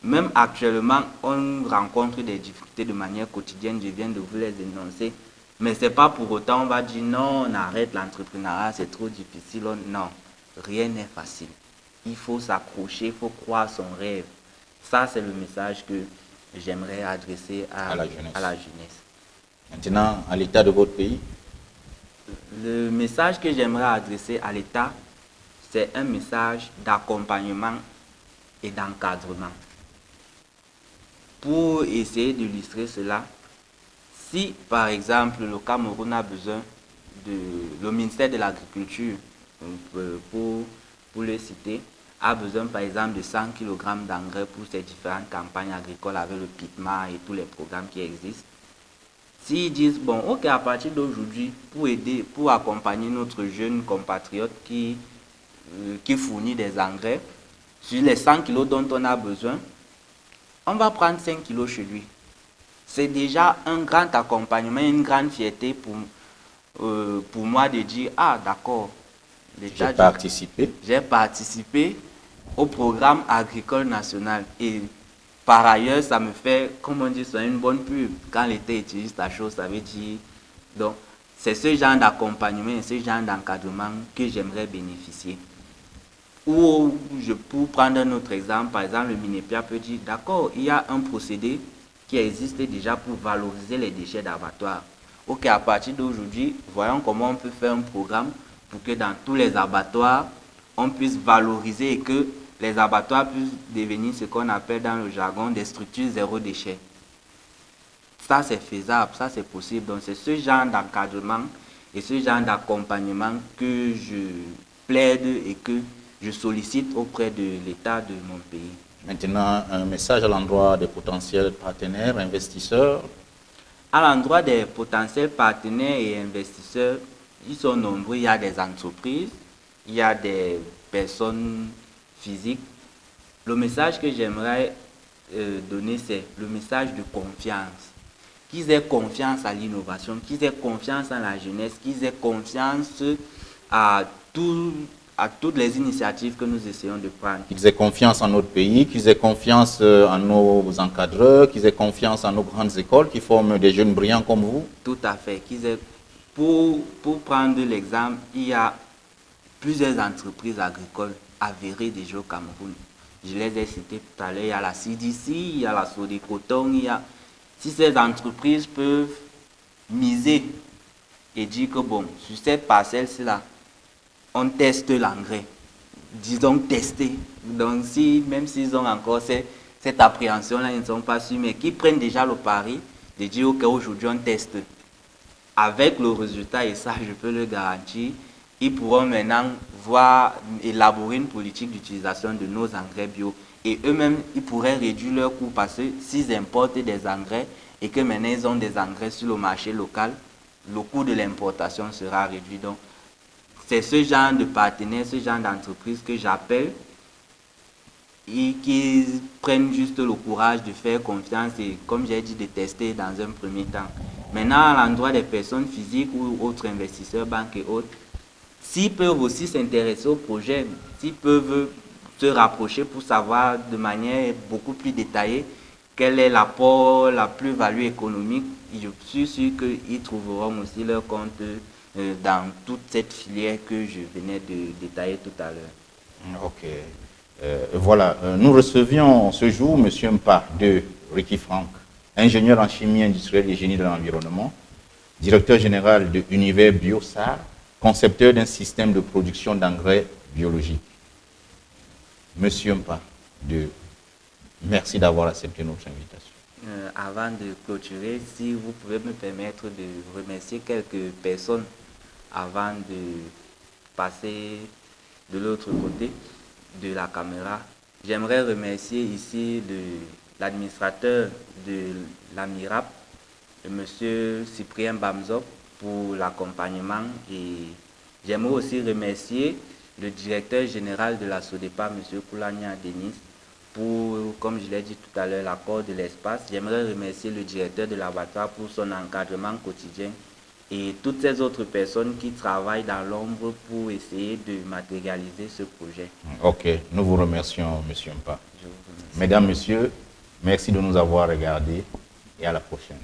Même actuellement, on rencontre des difficultés de manière quotidienne. Je viens de vous les énoncer. Mais ce n'est pas pour autant on va dire, non, on arrête l'entrepreneuriat, c'est trop difficile. Non, rien n'est facile. Il faut s'accrocher, il faut croire son rêve. Ça, c'est le message que j'aimerais adresser à la jeunesse. Maintenant, à l'État de votre pays? Le message que j'aimerais adresser à l'État, c'est un message d'accompagnement et d'encadrement. Pour essayer d'illustrer cela, si par exemple le Cameroun a besoin le ministère de l'Agriculture, pour le citer, a besoin par exemple de 100 kg d'engrais pour ses différentes campagnes agricoles avec le PITMA et tous les programmes qui existent. S'ils disent, bon, ok, à partir d'aujourd'hui, pour accompagner notre jeune compatriote qui fournit des engrais, sur les 100 kg dont on a besoin, on va prendre 5 kg chez lui. C'est déjà un grand accompagnement, une grande fierté pour moi de dire, ah d'accord, j'ai participé au programme agricole national. Et par ailleurs, ça me fait, comme on dit, une bonne pub. Quand l'État utilise la chose, ça veut dire... Donc, c'est ce genre d'accompagnement et ce genre d'encadrement que j'aimerais bénéficier. Ou, pour prendre un autre exemple, par exemple, le Minepia peut dire, d'accord, il y a un procédé qui existe déjà pour valoriser les déchets d'abattoirs. Ok, à partir d'aujourd'hui, voyons comment on peut faire un programme pour que dans tous les abattoirs, on puisse valoriser et que les abattoirs puissent devenir ce qu'on appelle dans le jargon des structures zéro déchet. Ça, c'est faisable, ça, c'est possible. Donc, c'est ce genre d'encadrement et ce genre d'accompagnement que je plaide et que je sollicite auprès de l'État de mon pays. Maintenant, un message à l'endroit des potentiels partenaires, investisseurs. À l'endroit des potentiels partenaires et investisseurs, ils sont nombreux. Il y a des entreprises, il y a des personnes physiques. Le message que j'aimerais donner, c'est le message de confiance. Qu'ils aient confiance à l'innovation, qu'ils aient confiance en la jeunesse, qu'ils aient confiance à toutes les initiatives que nous essayons de prendre. Qu'ils aient confiance en notre pays, qu'ils aient confiance en nos encadreurs, qu'ils aient confiance en nos grandes écoles qui forment des jeunes brillants comme vous. Tout à fait. Pour prendre l'exemple, il y a plusieurs entreprises agricoles avérées déjà au Cameroun. Je les ai citées tout à l'heure. Il y a la CDC, il y a la Sodecoton, si ces entreprises peuvent miser et dire que bon, sur cette parcelle-là, on teste l'engrais. Disons tester. Donc même s'ils ont encore cette appréhension-là, ils ne sont pas sûrs, mais qui prennent déjà le pari de dire qu'aujourd'hui on teste. Avec le résultat, et ça je peux le garantir, ils pourront maintenant élaborer une politique d'utilisation de nos engrais bio. Et eux-mêmes, ils pourraient réduire leurs coûts parce que s'ils importent des engrais et que maintenant ils ont des engrais sur le marché local, le coût de l'importation sera réduit. Donc, c'est ce genre de partenaires, ce genre d'entreprise que j'appelle et qui prennent juste le courage de faire confiance et, comme j'ai dit, de tester dans un premier temps. Maintenant, à l'endroit des personnes physiques ou autres investisseurs, banques et autres, s'ils peuvent aussi s'intéresser au projet, s'ils peuvent se rapprocher pour savoir de manière beaucoup plus détaillée quel est l'apport, la plus-value économique, je suis sûr qu'ils trouveront aussi leur compte dans toute cette filière que je venais de détailler tout à l'heure. Ok. Voilà, nous recevions ce jour M. Mpa de Ricky Frank, ingénieur en chimie industrielle et génie de l'environnement, directeur général de Univers Biosar, concepteur d'un système de production d'engrais biologiques. Monsieur Mpa, merci d'avoir accepté notre invitation. Avant de clôturer, si vous pouvez me permettre de remercier quelques personnes avant de passer de l'autre côté de la caméra. J'aimerais remercier ici l'administrateur de la MIRAP, M. Cyprien Bamzop, pour l'accompagnement, et j'aimerais aussi remercier le directeur général de la SODEPA, M. Koulania Denis, pour, comme je l'ai dit tout à l'heure, l'accord de l'espace. J'aimerais remercier le directeur de l'abattoir pour son encadrement quotidien et toutes ces autres personnes qui travaillent dans l'ombre pour essayer de matérialiser ce projet. Ok, nous vous remercions, M. Mpa. Mesdames, Messieurs, merci de nous avoir regardés et à la prochaine.